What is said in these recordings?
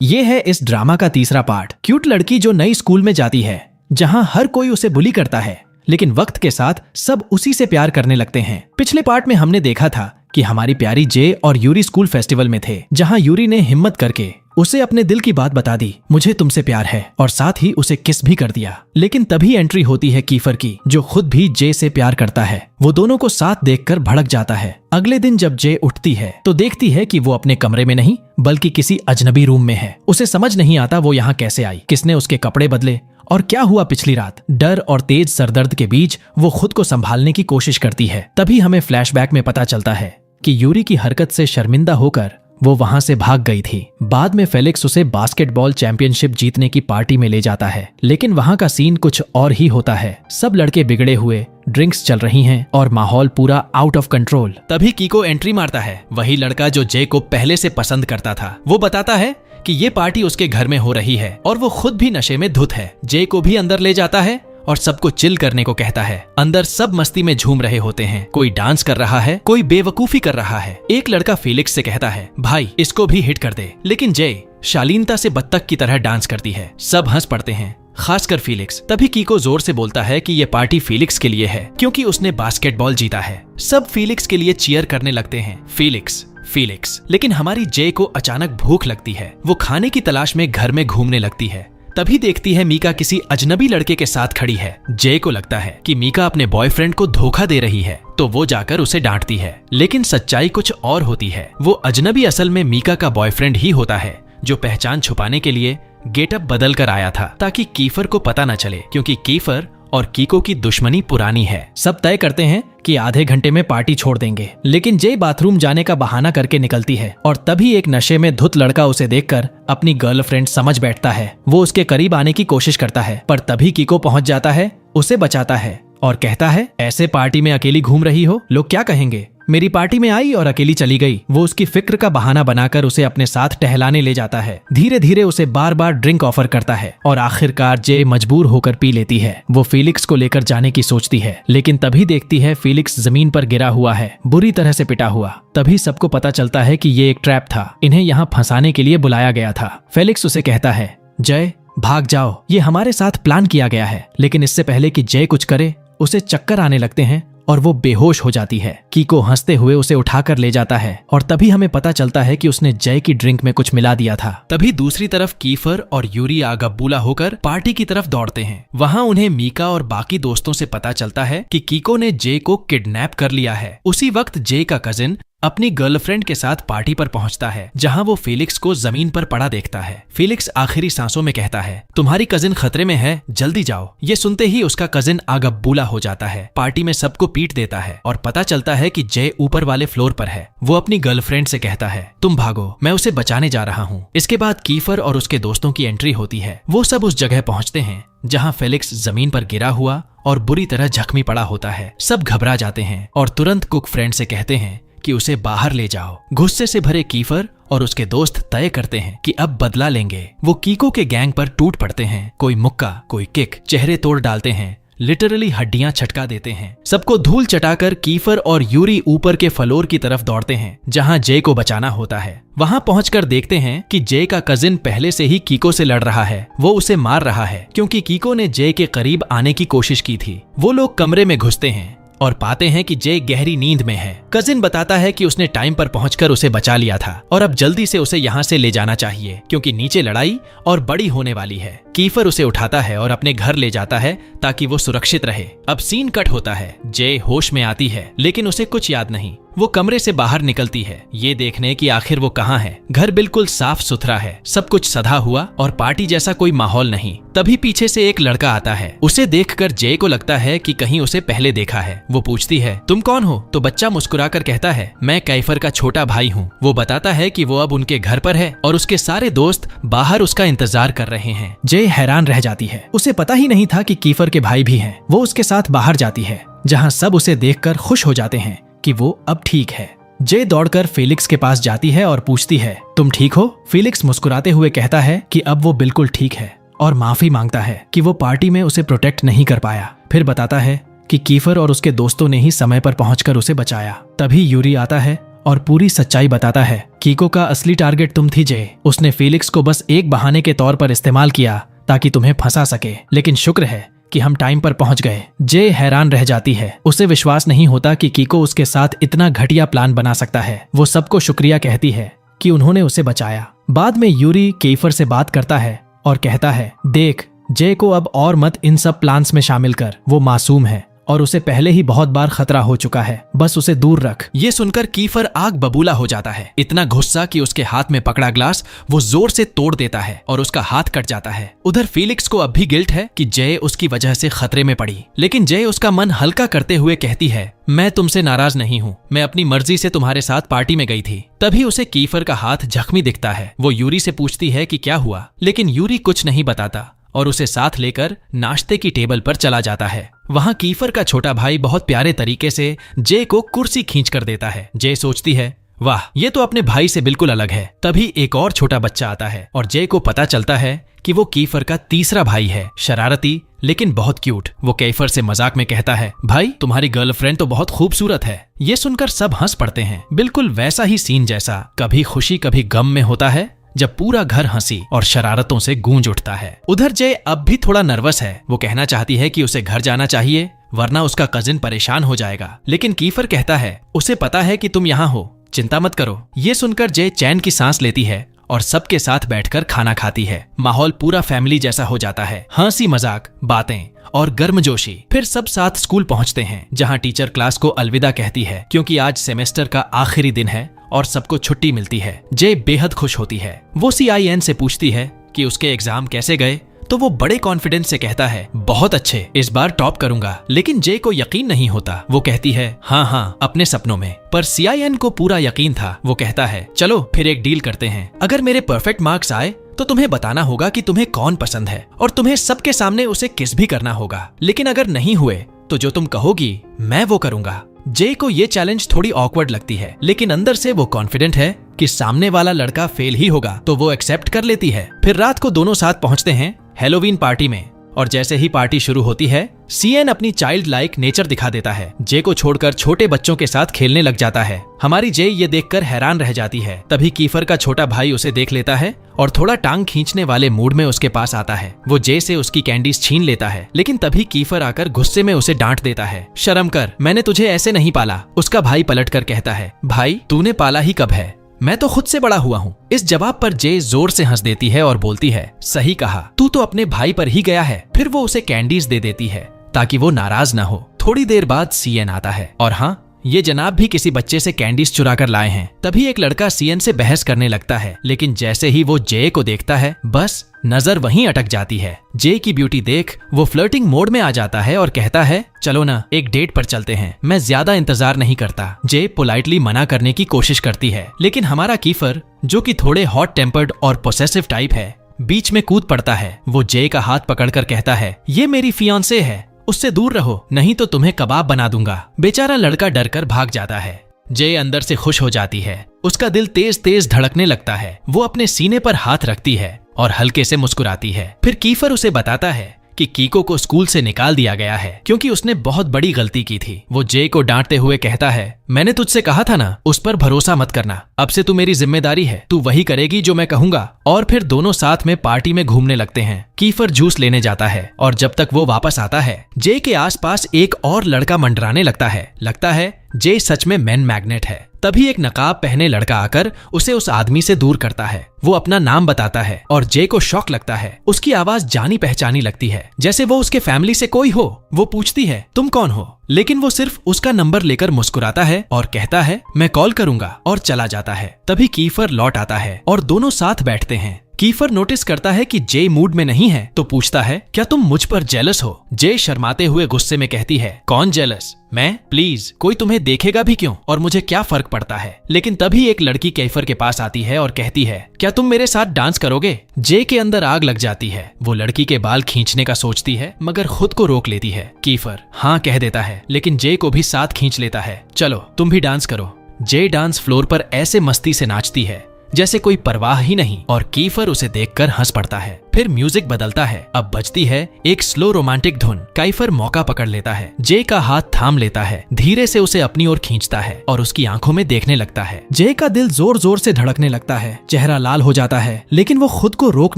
ये है इस ड्रामा का तीसरा पार्ट। क्यूट लड़की जो नई स्कूल में जाती है जहां हर कोई उसे बुली करता है, लेकिन वक्त के साथ सब उसी से प्यार करने लगते हैं। पिछले पार्ट में हमने देखा था कि हमारी प्यारी जे और यूरी स्कूल फेस्टिवल में थे, जहां यूरी ने हिम्मत करके उसे अपने दिल की बात बता दी, मुझे तुमसे प्यार है, और साथ ही उसे किस भी कर दिया। लेकिन तभी एंट्री होती है कीफर की, जो खुद भी जे से प्यार करता है। वो दोनों को साथ देखकर भड़क जाता है। अगले दिन जब जे उठती है तो देखती है कि वो अपने कमरे में नहीं बल्कि किसी अजनबी रूम में है। उसे समझ नहीं आता वो यहाँ कैसे आई, किसने उसके कपड़े बदले और क्या हुआ पिछली रात। डर और तेज सरदर्द के बीच वो खुद को संभालने की कोशिश करती है। तभी हमें फ्लैशबैक में पता चलता है कि यूरी की हरकत से शर्मिंदा होकर वो वहां से भाग गई थी। बाद में फेलिक्स उसे बास्केटबॉल चैंपियनशिप जीतने की पार्टी में ले जाता है, लेकिन वहां का सीन कुछ और ही होता है। सब लड़के बिगड़े हुए, ड्रिंक्स चल रही हैं और माहौल पूरा आउट ऑफ कंट्रोल। तभी कीको एंट्री मारता है, वही लड़का जो जे को पहले से पसंद करता था। वो बताता है कि ये पार्टी उसके घर में हो रही है और वो खुद भी नशे में धुत है। जे को भी अंदर ले जाता है और सबको चिल करने को कहता है। अंदर सब मस्ती में झूम रहे होते हैं, कोई डांस कर रहा है, कोई बेवकूफी कर रहा है। एक लड़का फेलिक्स से कहता है, भाई इसको भी हिट कर दे, लेकिन जे शालीनता से बत्तख की तरह डांस करती है। सब हंस पड़ते हैं, खासकर फेलिक्स। तभी कीको जोर से बोलता है कि ये पार्टी फेलिक्स के लिए है क्योंकि उसने बास्केटबॉल जीता है। सब फेलिक्स के लिए चीयर करने लगते हैं। फेलिक्स। लेकिन हमारी जे को अचानक भूख लगती है। वो खाने की तलाश में घर में घूमने लगती है। तभी देखती है मीका किसी अजनबी लड़के के साथ खड़ी है। जे को लगता है कि मीका अपने बॉयफ्रेंड को धोखा दे रही है, तो वो जाकर उसे डांटती है। लेकिन सच्चाई कुछ और होती है। वो अजनबी असल में मीका का बॉयफ्रेंड ही होता है, जो पहचान छुपाने के लिए गेटअप बदल कर आया था ताकि कीफर को पता न चले, क्योंकि कीफर और कीको की दुश्मनी पुरानी है। सब तय करते हैं कि आधे घंटे में पार्टी छोड़ देंगे, लेकिन जे बाथरूम जाने का बहाना करके निकलती है और तभी एक नशे में धुत लड़का उसे देखकर अपनी गर्लफ्रेंड समझ बैठता है। वो उसके करीब आने की कोशिश करता है, पर तभी कीको पहुंच जाता है, उसे बचाता है और कहता है, ऐसे पार्टी में अकेली घूम रही हो, लोग क्या कहेंगे। मेरी पार्टी में आई और अकेली चली गई। वो उसकी फिक्र का बहाना बनाकर उसे अपने साथ टहलाने ले जाता है। धीरे धीरे उसे बार बार ड्रिंक ऑफर करता है और आखिरकार जे मजबूर होकर पी लेती है। वो फेलिक्स को लेकर जाने की सोचती है, लेकिन तभी देखती है फेलिक्स जमीन पर गिरा हुआ है, बुरी तरह से पिटा हुआ। तभी सबको पता चलता है कि ये एक ट्रैप था, इन्हें यहाँ फंसाने के लिए बुलाया गया था। फेलिक्स उसे कहता है, जय भाग जाओ, ये हमारे साथ प्लान किया गया है। लेकिन इससे पहले कि जय कुछ करे, उसे चक्कर आने लगते हैं और वो बेहोश हो जाती है। कीको हंसते हुए उसे उठाकर ले जाता है और तभी हमें पता चलता है कि उसने जय की ड्रिंक में कुछ मिला दिया था। तभी दूसरी तरफ कीफर और यूरी आगबूला होकर पार्टी की तरफ दौड़ते हैं। वहां उन्हें मीका और बाकी दोस्तों से पता चलता है कि कीको ने जे को किडनैप कर लिया है। उसी वक्त जे का कजिन अपनी गर्लफ्रेंड के साथ पार्टी पर पहुंचता है, जहां वो फेलिक्स को जमीन पर पड़ा देखता है। फेलिक्स आखिरी सांसों में कहता है, तुम्हारी कजिन खतरे में है, जल्दी जाओ। ये सुनते ही उसका कजिन आगबूला हो जाता है, पार्टी में सबको पीट देता है और पता चलता है कि जय ऊपर वाले फ्लोर पर है। वो अपनी गर्लफ्रेंड से कहता है, तुम भागो, मैं उसे बचाने जा रहा हूँ। इसके बाद कीफर और उसके दोस्तों की एंट्री होती है। वो सब उस जगह पहुंचते हैं जहां फेलिक्स जमीन पर गिरा हुआ और बुरी तरह जख्मी पड़ा होता है। सब घबरा जाते हैं और तुरंत कुक फ्रेंड से कहते हैं कि उसे बाहर ले जाओ। गुस्से से भरे कीफर और उसके दोस्त तय करते हैं कि अब बदला लेंगे। वो कीको के गैंग पर टूट पड़ते हैं, कोई मुक्का, कोई किक, चेहरे तोड़ डालते हैं, लिटरली हड्डियां छटका देते हैं। सबको धूल चटाकर कीफर और यूरी ऊपर के फ्लोर की तरफ दौड़ते हैं, जहां जे को बचाना होता है। वहां पहुंचकर देखते हैं कि जे का कजिन पहले से ही कीको से लड़ रहा है। वो उसे मार रहा है क्योंकि कीको ने जे के करीब आने की कोशिश की थी। वो लोग कमरे में घुसते हैं और पाते हैं कि जे गहरी नींद में है। कजिन बताता है कि उसने टाइम पर पहुंचकर उसे बचा लिया था और अब जल्दी से उसे यहाँ से ले जाना चाहिए क्योंकि नीचे लड़ाई और बड़ी होने वाली है। कीफर उसे उठाता है और अपने घर ले जाता है ताकि वो सुरक्षित रहे। अब सीन कट होता है। जे होश में आती है, लेकिन उसे कुछ याद नहीं। वो कमरे से बाहर निकलती है, ये देखने कि आखिर वो कहाँ है। घर बिल्कुल साफ सुथरा है, सब कुछ सधा हुआ और पार्टी जैसा कोई माहौल नहीं। तभी पीछे से एक लड़का आता है। उसे देखकर जे को लगता है कि कहीं उसे पहले देखा है। वो पूछती है, तुम कौन हो? तो बच्चा मुस्कुराकर कहता है, मैं कैफर का छोटा भाई हूँ। वो बताता है कि वो अब उनके घर पर है और उसके सारे दोस्त बाहर उसका इंतजार कर रहे हैं। जे हैरान रह जाती है, उसे पता ही नहीं था कि कीफर के भाई भी हैं। वो उसके साथ बाहर जाती है, जहाँ सब उसे देखकर खुश हो जाते हैं कि वो अब ठीक है। जे दौड़कर फेलिक्स के पास जाती है और पूछती है, तुम ठीक हो? फेलिक्स मुस्कुराते हुए कहता है कि अब वो बिल्कुल ठीक है और माफी मांगता है कि वो पार्टी में उसे प्रोटेक्ट नहीं कर पाया। फिर बताता है कि कीफर और उसके दोस्तों ने ही समय पर पहुंचकर उसे बचाया। तभी यूरी आता है और पूरी सच्चाई बताता है। कीको का असली टारगेट तुम थी जे। उसने फेलिक्स को बस एक बहाने के तौर पर इस्तेमाल किया ताकि तुम्हें फंसा सके, लेकिन शुक्र है कि हम टाइम पर पहुंच गए। जे हैरान रह जाती है। उसे विश्वास नहीं होता कि कीको उसके साथ इतना घटिया प्लान बना सकता है। वो सबको शुक्रिया कहती है कि उन्होंने उसे बचाया। बाद में यूरी कीफर से बात करता है और कहता है, देख, जे को अब और मत इन सब प्लान्स में शामिल कर। वो मासूम है और उसे पहले ही बहुत बार खतरा हो चुका है, बस उसे दूर रख। ये सुनकर कीफर आग बबूला हो जाता है, इतना गुस्सा कि उसके हाथ में पकड़ा ग्लास वो जोर से तोड़ देता है और उसका हाथ कट जाता है। उधर फेलिक्स को अब भी गिल्ट है कि जय उसकी वजह से खतरे में पड़ी, लेकिन जय उसका मन हल्का करते हुए कहती है, मैं तुमसे नाराज नहीं हूँ, मैं अपनी मर्जी से तुम्हारे साथ पार्टी में गई थी। तभी उसे कीफर का हाथ जख्मी दिखता है। वो यूरी से पूछती है कि क्या हुआ, लेकिन यूरी कुछ नहीं बताता और उसे साथ लेकर नाश्ते की टेबल पर चला जाता है। वहां कीफर का छोटा भाई बहुत प्यारे तरीके से जे को कुर्सी खींच कर देता है। जे सोचती है, वाह, ये तो अपने भाई से बिल्कुल अलग है। तभी एक और छोटा बच्चा आता है और जे को पता चलता है कि वो कीफर का तीसरा भाई है, शरारती लेकिन बहुत क्यूट। वो कीफर से मजाक में कहता है, भाई तुम्हारी गर्लफ्रेंड तो बहुत खूबसूरत है। ये सुनकर सब हंस पड़ते हैं, बिल्कुल वैसा ही सीन जैसा कभी खुशी कभी गम में होता है, जब पूरा घर हंसी और शरारतों से गूंज उठता है। उधर जय अब भी थोड़ा नर्वस है। वो कहना चाहती है कि उसे घर जाना चाहिए वरना उसका कजिन परेशान हो जाएगा, लेकिन कीफर कहता है, उसे पता है कि तुम यहाँ हो, चिंता मत करो। ये सुनकर जय चैन की सांस लेती है और सबके साथ बैठकर खाना खाती है। माहौल पूरा फैमिली जैसा हो जाता है, हंसी मजाक, बातें और गर्मजोशी। फिर सब साथ स्कूल पहुंचते हैं, जहां टीचर क्लास को अलविदा कहती है क्योंकि आज सेमेस्टर का आखिरी दिन है और सबको छुट्टी मिलती है। जय बेहद खुश होती है। वो CIN से पूछती है कि उसके एग्जाम कैसे गए, तो वो बड़े कॉन्फिडेंस से कहता है, बहुत अच्छे, इस बार टॉप करूंगा। लेकिन जय को यकीन नहीं होता। वो कहती है, हाँ, अपने सपनों में। पर CIN को पूरा यकीन था। वो कहता है, चलो फिर एक डील करते हैं। अगर मेरे परफेक्ट मार्क्स आए तो तुम्हें बताना होगा कि तुम्हें कौन पसंद है और तुम्हें सबके सामने उसे किस भी करना होगा। लेकिन अगर नहीं हुए तो जो तुम कहोगी मैं वो करूंगा। जय को ये चैलेंज थोड़ी ऑकवर्ड लगती है, लेकिन अंदर से वो कॉन्फिडेंट है कि सामने वाला लड़का फेल ही होगा, तो वो एक्सेप्ट कर लेती है। फिर रात को दोनों साथ पहुंचते हैं हैलोवीन पार्टी में और जैसे ही पार्टी शुरू होती है, CN अपनी चाइल्ड लाइक नेचर दिखा देता है। जय को छोड़कर छोटे बच्चों के साथ खेलने लग जाता है। हमारी जय ये देखकर हैरान रह जाती है। तभी कीफर का छोटा भाई उसे देख लेता है और थोड़ा टांग खींचने वाले मूड में उसके पास आता है। वो जय से उसकी कैंडीज छीन लेता है, लेकिन तभी कीफर आकर गुस्से में उसे डांट देता है, शर्म कर, मैंने तुझे ऐसे नहीं पाला। उसका भाई पलट कर कहता है, भाई तूने पाला ही कब है, मैं तो खुद से बड़ा हुआ हूँ। इस जवाब पर जय जोर से हंस देती है और बोलती है, सही कहा, तू तो अपने भाई पर ही गया है। फिर वो उसे कैंडीज दे देती है ताकि वो नाराज ना हो। थोड़ी देर बाद CN आता है और हाँ, ये जनाब भी किसी बच्चे से कैंडीज चुरा कर लाए हैं। तभी एक लड़का CN से बहस करने लगता है, लेकिन जैसे ही वो जय को देखता है बस नजर वहीं अटक जाती है। जय की ब्यूटी देख वो फ्लर्टिंग मोड में आ जाता है और कहता है, चलो ना एक डेट पर चलते हैं, मैं ज्यादा इंतजार नहीं करता। जय पोलाइटली मना करने की कोशिश करती है, लेकिन हमारा कीफर, जो कि थोड़े हॉट टेम्पर्ड और पोसेसिव टाइप है, बीच में कूद पड़ता है। वो जय का हाथ पकड़कर कहता है, ये मेरी फियांसे है, उससे दूर रहो नहीं तो तुम्हें कबाब बना दूंगा। बेचारा लड़का डरकर भाग जाता है। जय अंदर से खुश हो जाती है, उसका दिल तेज तेज धड़कने लगता है। वो अपने सीने पर हाथ रखती है और हल्के से मुस्कुराती है। फिर कीफर उसे बताता है कि कीको को स्कूल से निकाल दिया गया है क्योंकि उसने बहुत बड़ी गलती की थी। वो जय को डांटते हुए कहता है, मैंने तुझसे कहा था ना, उस पर भरोसा मत करना, अब से तू मेरी जिम्मेदारी है, तू वही करेगी जो मैं कहूंगा। और फिर दोनों साथ में पार्टी में घूमने लगते हैं। कीफर जूस लेने जाता है और जब तक वो वापस आता है, जय के आसपास एक और लड़का मंडराने लगता है जय सच में मैन मैग्नेट है। तभी एक नकाब पहने लड़का आकर उसे उस आदमी से दूर करता है। वो अपना नाम बताता है और जय को शॉक लगता है। उसकी आवाज जानी पहचानी लगती है, जैसे वो उसके फैमिली से कोई हो। वो पूछती है, तुम कौन हो? लेकिन वो सिर्फ उसका नंबर लेकर मुस्कुराता है और कहता है, मैं कॉल करूंगा, और चला जाता है। तभी कीफर लौट आता है और दोनों साथ बैठते हैं। कीफर नोटिस करता है कि जय मूड में नहीं है, तो पूछता है, क्या तुम मुझ पर जेलस हो? जय शर्माते हुए गुस्से में कहती है, कौन जेलस? मैं? प्लीज, कोई तुम्हें देखेगा भी क्यों, और मुझे क्या फर्क पड़ता है? लेकिन तभी एक लड़की कीफर के पास आती है और कहती है, क्या तुम मेरे साथ डांस करोगे? जय के अंदर आग लग जाती है। वो लड़की के बाल खींचने का सोचती है, मगर खुद को रोक लेती है। कीफर हाँ कह देता है, लेकिन जय को भी साथ खींच लेता है। चलो तुम भी डांस करो। जय डांस फ्लोर पर ऐसे मस्ती से नाचती है जैसे कोई परवाह ही नहीं, और कीफर उसे देखकर हंस पड़ता है। फिर म्यूजिक बदलता है। अब बजती है एक स्लो रोमांटिक धुन। काइफर मौका पकड़ लेता है, जे का हाथ थाम लेता है, धीरे से उसे अपनी ओर खींचता है और उसकी आंखों में देखने लगता है। जे का दिल जोर जोर से धड़कने लगता है, चेहरा लाल हो जाता है, लेकिन वो खुद को रोक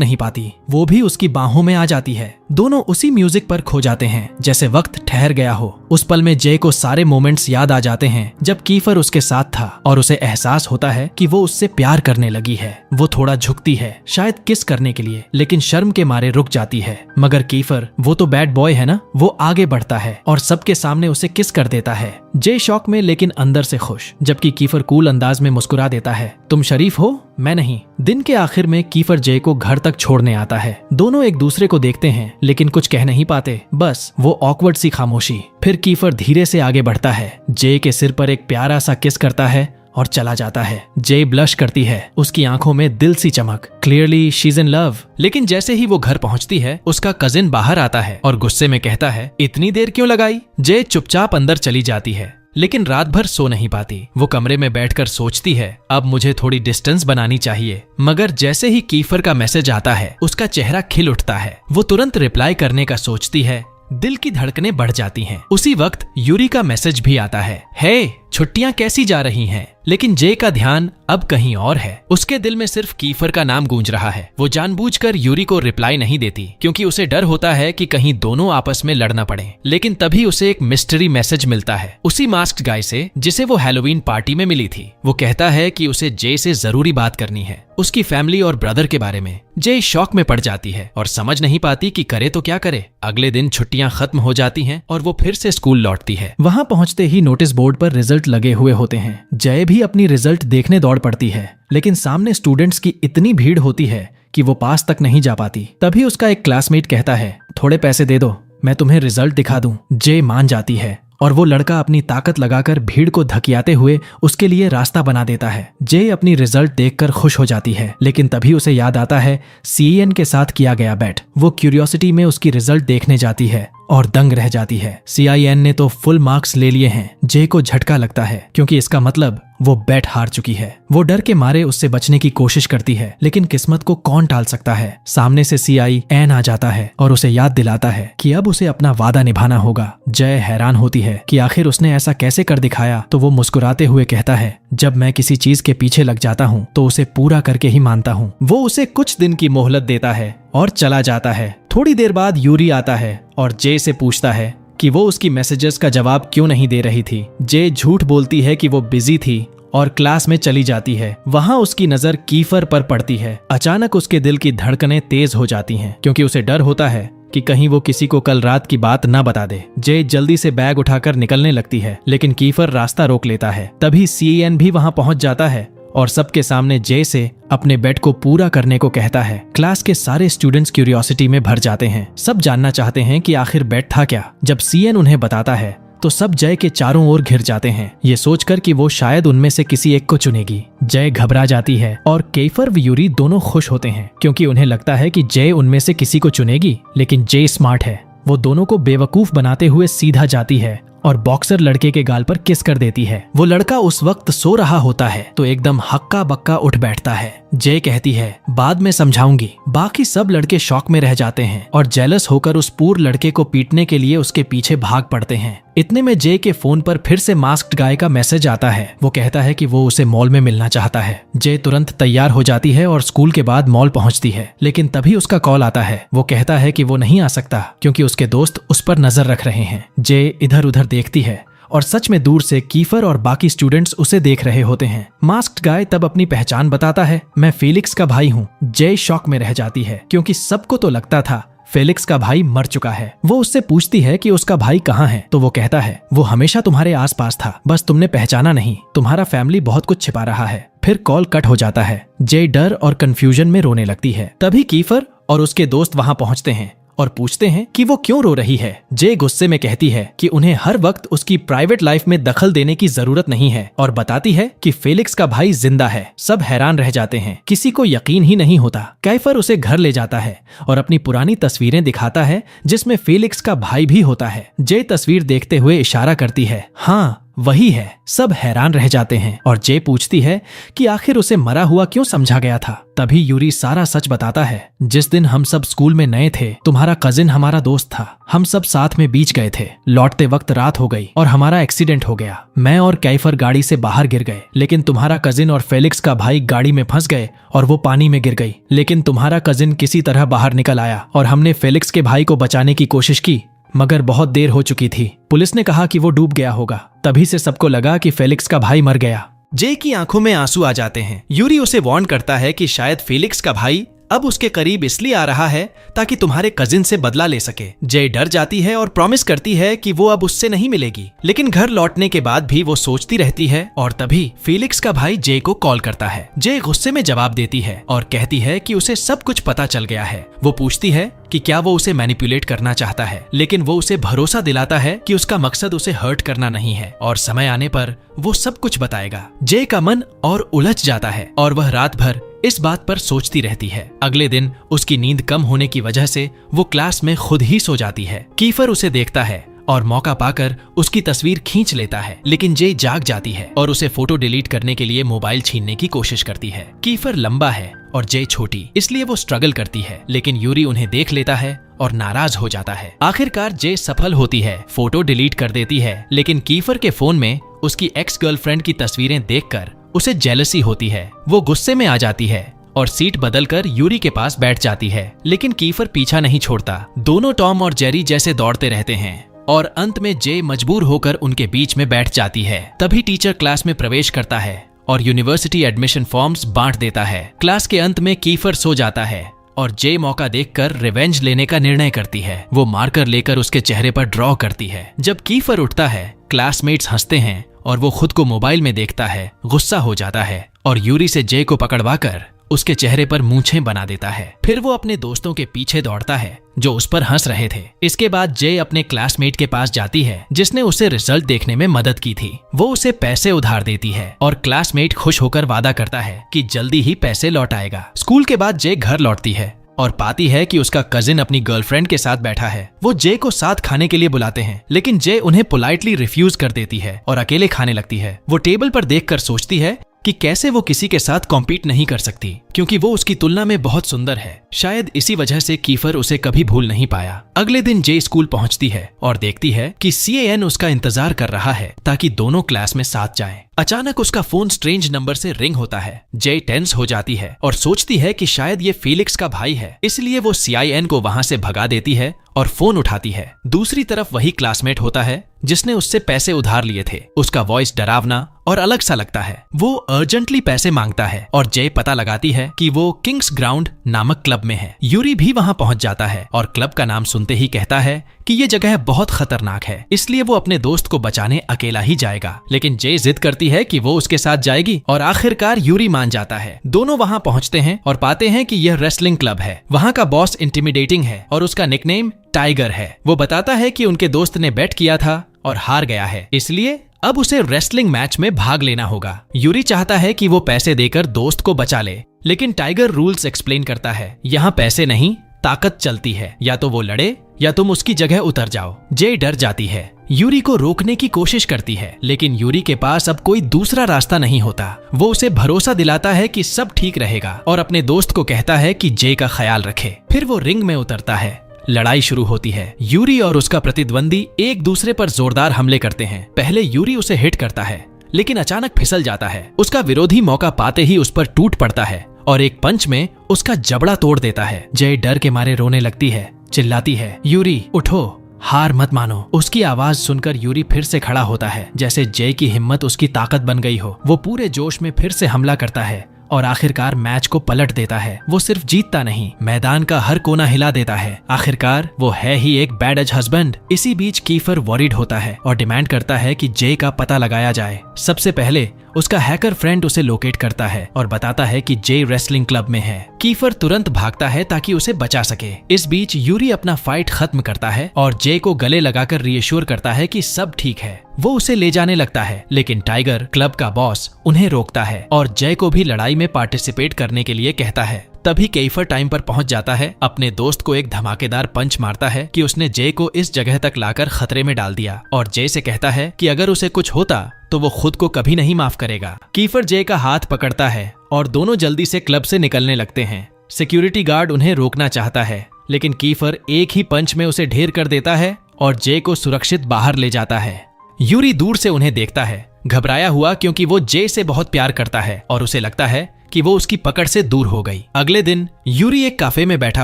नहीं पाती। वो भी उसकी बाहों में आ जाती है। दोनों उसी म्यूजिक पर खो जाते हैं, जैसे वक्त ठहर गया हो। उस पल में जे को सारे मोमेंट्स याद आ जाते हैं जब कीफर उसके साथ था, और उसे एहसास होता है कि वो उससे प्यार करने लगी है। वो थोड़ा झुकती है, शायद किस करने के लिए, लेकिन शर्म के मारे रुक जाती है। मगर कीफर, वो तो बैड बॉय है ना, वो आगे बढ़ता है और सबके सामने उसे किस कर देता है। जे शॉक में लेकिन अंदर से खुश, जबकि कीफर कूल अंदाज में मुस्कुरा देता है, तुम शरीफ हो, मैं नहीं। दिन के आखिर में कीफर जे को घर तक छोड़ने आता है। दोनों एक दूसरे को देखते हैं लेकिन कुछ कह नहीं पाते, बस वो ऑकवर्ड सी खामोशी। फिर कीफर धीरे से आगे बढ़ता है, जे के सिर पर एक प्यारा सा किस करता है और चला जाता है। जे ब्लश करती है, उसकी आंखों में दिल सी चमक। Clearly she is in love. लेकिन जैसे ही वो घर पहुंचती है, उसका कजिन बाहर आता है और गुस्से में कहता है, इतनी देर क्यों लगाई? जे चुपचाप अंदर चली जाती है, लेकिन रात भर सो नहीं पाती। वो कमरे में बैठकर सोचती है, अब मुझे थोड़ी डिस्टेंस बनानी चाहिए। मगर जैसे ही कीफर का मैसेज आता है, उसका चेहरा खिल उठता है। वो तुरंत रिप्लाई करने का सोचती है, दिल की धड़कनें बढ़ जाती हैं। उसी वक्त यूरी का मैसेज भी आता है, हे छुट्टियां कैसी जा रही हैं? लेकिन जे का ध्यान अब कहीं और है। उसके दिल में सिर्फ कीफर का नाम गूंज रहा है। वो जानबूझकर यूरी को रिप्लाई नहीं देती, क्योंकि उसे डर होता है कि कहीं दोनों आपस में लड़ना पड़े। लेकिन तभी उसे एक मिस्ट्री मैसेज मिलता है, उसी मास्क्ड गाय से जिसे वो हैलोवीन पार्टी में मिली थी। वो कहता है कि उसे जे से जरूरी बात करनी है, उसकी फैमिली और ब्रदर के बारे में। जे शॉक में पड़ जाती है और समझ नहीं पाती कि करे तो क्या करे। अगले दिन छुट्टियां खत्म हो जाती हैं और वो फिर से स्कूल लौटती है। वहां पहुंचते ही नोटिस बोर्ड पर रिजल्ट लगे हुए होते हैं। जय भी अपनी रिजल्ट देखने दौड़ पड़ती है, लेकिन सामने स्टूडेंट्स की इतनी भीड़ होती है कि वो पास तक नहीं जा पाती। तभी उसका एक क्लासमेट कहता है, थोड़े पैसे दे दो, मैं तुम्हें रिजल्ट दिखा दूं। जे मान जाती है और वो लड़का अपनी ताकत लगाकर भीड़ को धकियाते हुए उसके लिए रास्ता बना देता है। जे अपनी रिजल्ट देखकर खुश हो जाती है, लेकिन तभी उसे याद आता है सीएन के साथ किया गया बैट। वो क्यूरियोसिटी में उसकी रिजल्ट देखने जाती है और दंग रह जाती है। सीआईएन ने तो फुल मार्क्स ले लिए हैं। जे को झटका लगता है, क्योंकि इसका मतलब वो बैट हार चुकी है। वो डर के मारे उससे बचने की कोशिश करती है, लेकिन किस्मत को कौन टाल सकता है। सामने से सीआईएन आ जाता है और उसे याद दिलाता है कि अब उसे अपना वादा निभाना होगा। जय हैरान होती है कि आखिर उसने ऐसा कैसे कर दिखाया, तो वो मुस्कुराते हुए कहता है, जब मैं किसी चीज के पीछे लग जाता हूँ तो उसे पूरा करके ही मानता हूँ। वो उसे कुछ दिन की मोहलत देता है और चला जाता है। थोड़ी देर बाद यूरी आता है और जे से पूछता है कि वो उसकी मैसेजेस का जवाब क्यों नहीं दे रही थी। जे झूठ बोलती है कि वो बिजी थी और क्लास में चली जाती है। वहां उसकी नजर कीफर पर पड़ती है। अचानक उसके दिल की धड़कनें तेज हो जाती हैं, क्योंकि उसे डर होता है कि कहीं वो किसी को कल रात की बात न बता दे। जे जल्दी से बैग उठाकर निकलने लगती है, लेकिन कीफर रास्ता रोक लेता है। तभी सीएन भी वहां पहुंच जाता है और सबके सामने जे से अपने बेट को पूरा करने को कहता है। क्लास के सारे स्टूडेंट्स क्यूरियोसिटी में भर जाते हैं। सब जानना चाहते हैं कि आखिर बेट था क्या। जब सीएन उन्हें बताता है तो सब जय के चारों ओर घिर जाते हैं, ये सोचकर कि वो शायद उनमें से किसी एक को चुनेगी। जय घबरा जाती है और कीफर व यूरी दोनों खुश होते हैं, क्योंकि उन्हें लगता है कि जय उनमें से किसी को चुनेगी। लेकिन जय स्मार्ट है, वो दोनों को बेवकूफ बनाते हुए सीधा जाती है और बॉक्सर लड़के के गाल पर किस कर देती है। वो लड़का उस वक्त सो रहा होता है तो एकदम हक्का बक्का उठ बैठता है। जे कहती है, बाद में समझाऊंगी। बाकी सब लड़के शॉक में रह जाते हैं और जेलस होकर उस पूर लड़के को पीटने के लिए उसके पीछे भाग पड़ते हैं। इतने में जे के फोन पर फिर से मास्क्ड गाय का मैसेज आता है। वो कहता है कि वो उसे मॉल में मिलना चाहता है। जे तुरंत तैयार हो जाती है और स्कूल के बाद मॉल पहुंचती है, लेकिन तभी उसका कॉल आता है। वो कहता है कि वो नहीं आ सकता क्योंकि उसके दोस्त उस पर नजर रख रहे हैं। जे इधर उधर देखती है और सच में दूर से कीफर और बाकी स्टूडेंट्स उसे देख रहे होते हैं। मास्क्ड गाय तब अपनी पहचान बताता है, मैं फेलिक्स का भाई हूँ। जय शॉक में रह जाती है, क्योंकि सबको तो लगता था फेलिक्स का भाई मर चुका है। वो उससे पूछती है कि उसका भाई कहाँ है, तो वो कहता है, वो हमेशा तुम्हारे आसपास था, बस तुमने पहचाना नहीं। तुम्हारा फैमिली बहुत कुछ छिपा रहा है। फिर कॉल कट हो जाता है। जय डर और कंफ्यूजन में रोने लगती है। तभी कीफर और उसके दोस्त वहां पहुंचते हैं और पूछते हैं कि वो क्यों रो रही है। जे गुस्से में कहती है कि उन्हें हर वक्त उसकी प्राइवेट लाइफ में दखल देने की जरूरत नहीं है और बताती है कि फेलिक्स का भाई जिंदा है। सब हैरान रह जाते हैं, किसी को यकीन ही नहीं होता। कैफर उसे घर ले जाता है और अपनी पुरानी तस्वीरें दिखाता है जिसमें फेलिक्स का भाई भी होता है। जे तस्वीर देखते हुए इशारा करती है, हाँ वही है। सब हैरान रह जाते हैं और जे पूछती है कि आखिर उसे मरा हुआ क्यों समझा गया था। तभी यूरी सारा सच बताता है। जिस दिन हम सब स्कूल में नए थे, तुम्हारा कजिन हमारा दोस्त था। हम सब साथ में बीच गए थे। लौटते वक्त रात हो गई और हमारा एक्सीडेंट हो गया। मैं और कैफर गाड़ी से बाहर गिर गए, लेकिन तुम्हारा कजिन और फेलिक्स का भाई गाड़ी में फंस गए और वो पानी में गिर गई। लेकिन तुम्हारा कजिन किसी तरह बाहर निकल आया और हमने फेलिक्स के भाई को बचाने की कोशिश की, मगर बहुत देर हो चुकी थी। पुलिस ने कहा कि वो डूब गया होगा। तभी से सबको लगा कि फेलिक्स का भाई मर गया। जे की आंखों में आंसू आ जाते हैं। यूरी उसे वार्न करता है कि शायद फेलिक्स का भाई अब उसके करीब इसलिए आ रहा है ताकि तुम्हारे कजिन से बदला ले सके। जे डर जाती है और प्रॉमिस करती है कि वो अब उससे नहीं मिलेगी। लेकिन घर लौटने के बाद भी वो सोचती रहती है और तभी फेलिक्स का भाई जे को कॉल करता है। जे गुस्से में जवाब देती है और कहती है कि उसे सब कुछ पता चल गया है। वो पूछती है कि क्या वो उसे मैनिपुलेट करना चाहता है, लेकिन वो उसे भरोसा दिलाता है कि उसका मकसद उसे हर्ट करना नहीं है और समय आने पर वो सब कुछ बताएगा। जे का मन और उलझ जाता है और वह रात भर इस बात पर सोचती रहती है। अगले दिन उसकी नींद कम होने की वजह से वो क्लास में खुद ही सो जाती है। कीफर उसे देखता है और मौका पाकर उसकी तस्वीर खींच लेता है, लेकिन जे जाग जाती है और उसे फोटो डिलीट करने के लिए मोबाइल छीनने की कोशिश करती है। कीफर लंबा है और जे छोटी, इसलिए वो स्ट्रगल करती है, लेकिन यूरी उन्हें देख लेता है और नाराज हो जाता है। आखिरकार जे सफल होती है, फोटो डिलीट कर देती है, लेकिन कीफर के फोन में उसकी एक्स गर्लफ्रेंड की तस्वीरें देखकर उसे जेलसी होती है। वो गुस्से में आ जाती है और सीट बदलकर यूरी के पास बैठ जाती है, लेकिन कीफर पीछा नहीं छोड़ता। दोनों टॉम और जेरी जैसे दौड़ते रहते हैं और अंत में जे मजबूर होकर उनके बीच में बैठ जाती है। तभी टीचर क्लास में प्रवेश करता है और यूनिवर्सिटी एडमिशन फॉर्म्स बांट देता है। क्लास के अंत में कीफर सो जाता है और जे मौका देखकर रिवेंज लेने का निर्णय करती है। वो मार्कर लेकर उसके चेहरे पर ड्रॉ करती है। जब कीफर उठता है, क्लासमेट्स हंसते हैं और वो खुद को मोबाइल में देखता है। गुस्सा हो जाता है और यूरी से जे को पकड़वाकर उसके चेहरे पर मूंछें बना देता है। फिर वो अपने दोस्तों के पीछे दौड़ता है जो उस पर हंस रहे थे। इसके बाद जे अपने क्लासमेट के पास जाती है जिसने उसे रिजल्ट देखने में मदद की थी। वो उसे पैसे उधार देती है और क्लासमेट खुश होकर वादा करता है कि जल्दी ही पैसे लौट आएगा। स्कूल के बाद जे घर लौटती है और पाती है कि उसका कजिन अपनी गर्लफ्रेंड के साथ बैठा है। वो जे को साथ खाने के लिए बुलाते हैं, लेकिन जे उन्हें पोलाइटली रिफ्यूज कर देती है और अकेले खाने लगती है। वो टेबल पर देखकर सोचती है कि कैसे वो किसी के साथ कॉम्पीट नहीं कर सकती, क्योंकि वो उसकी तुलना में बहुत सुंदर है। शायद इसी वजह से कीफर उसे कभी भूल नहीं पाया। अगले दिन जे स्कूल पहुंचती है और देखती है कि CAN उसका इंतजार कर रहा है ताकि दोनों क्लास में साथ जाएं। अचानक उसका फोन स्ट्रेंज नंबर से रिंग होता है। जे टेंस हो जाती है और सोचती है कि शायद ये फेलिक्स का भाई है, इसलिए वो CIN को वहां से भगा देती है और फोन उठाती है। दूसरी तरफ वही क्लासमेट होता है जिसने उससे पैसे उधार लिए थे। उसका वॉइस डरावना और अलग सा लगता है। वो अर्जेंटली पैसे मांगता है और जे पता लगाती है कि वो किंग्स ग्राउंड नामक क्लब में है। यूरी भी वहां पहुंच जाता है और क्लब का नाम सुनते ही कहता है कि ये जगह बहुत खतरनाक है, इसलिए वो अपने दोस्त को बचाने अकेला ही जाएगा। लेकिन जे जिद करती है कि वो उसके साथ जाएगी और आखिरकार यूरी मान जाता है। दोनों वहां पहुंचते हैं और पाते हैं कि यह रेसलिंग क्लब है। वहां का बॉस इंटिमिडेटिंग है और उसका निकनेम टाइगर है। वो बताता है कि उनके दोस्त ने बेट किया था और हार गया है, इसलिए अब उसे रेसलिंग मैच में भाग लेना होगा। यूरी चाहता है कि वो पैसे देकर दोस्त को बचा ले, लेकिन टाइगर रूल्स एक्सप्लेन करता है। यहाँ पैसे नहीं, ताकत चलती है। या तो वो लड़े या तुम उसकी जगह उतर जाओ। जे डर जाती है, यूरी को रोकने की कोशिश करती है, लेकिन यूरी के पास अब कोई दूसरा रास्ता नहीं होता। वो उसे भरोसा दिलाता है कि सब ठीक रहेगा और अपने दोस्त को कहता है कि जे का ख्याल रखे। फिर वो रिंग में उतरता है। लड़ाई शुरू होती है। यूरी और उसका प्रतिद्वंदी एक दूसरे पर जोरदार हमले करते हैं। पहले यूरी उसे हिट करता है, लेकिन अचानक फिसल जाता है। उसका विरोधी मौका पाते ही उस पर टूट पड़ता है और एक पंच में उसका जबड़ा तोड़ देता है। जय डर के मारे रोने लगती है, चिल्लाती है, यूरी उठो, हार मत मानो। उसकी आवाज सुनकर यूरी फिर से खड़ा होता है, जैसे जय की हिम्मत उसकी ताकत बन गई हो। वो पूरे जोश में फिर से हमला करता है और आखिरकार मैच को पलट देता है। वो सिर्फ जीतता नहीं, मैदान का हर कोना हिला देता है। आखिरकार वो है ही एक बैड एज हस्बैंड। इसी बीच कीफर वॉरिड होता है और डिमांड करता है कि जे का पता लगाया जाए। सबसे पहले उसका हैकर फ्रेंड उसे लोकेट करता है और बताता है कि जे रेसलिंग क्लब में है। कीफर तुरंत भागता है ताकि उसे बचा सके। इस बीच यूरी अपना फाइट खत्म करता है और जे को गले लगाकर रीएश्योर करता है कि सब ठीक है। वो उसे ले जाने लगता है, लेकिन टाइगर, क्लब का बॉस, उन्हें रोकता है और जय को भी लड़ाई में पार्टिसिपेट करने के लिए कहता है। तभी कीफर टाइम पर पहुंच जाता है, अपने दोस्त को एक धमाकेदार पंच मारता है कि उसने जे को इस जगह तक लाकर खतरे में डाल दिया, और जे से कहता है कि अगर उसे कुछ होता तो वो खुद को कभी नहीं माफ करेगा। कीफर जे का हाथ पकड़ता है और दोनों जल्दी से क्लब से निकलने लगते हैं। सिक्योरिटी गार्ड उन्हें रोकना चाहता है, लेकिन कीफर एक ही पंच में उसे ढेर कर देता है और जे को सुरक्षित बाहर ले जाता है। यूरी दूर से उन्हें देखता है, घबराया हुआ, क्योंकि वो जे से बहुत प्यार करता है और उसे लगता है कि वो उसकी पकड़ से दूर हो गई। अगले दिन यूरी एक काफे में बैठा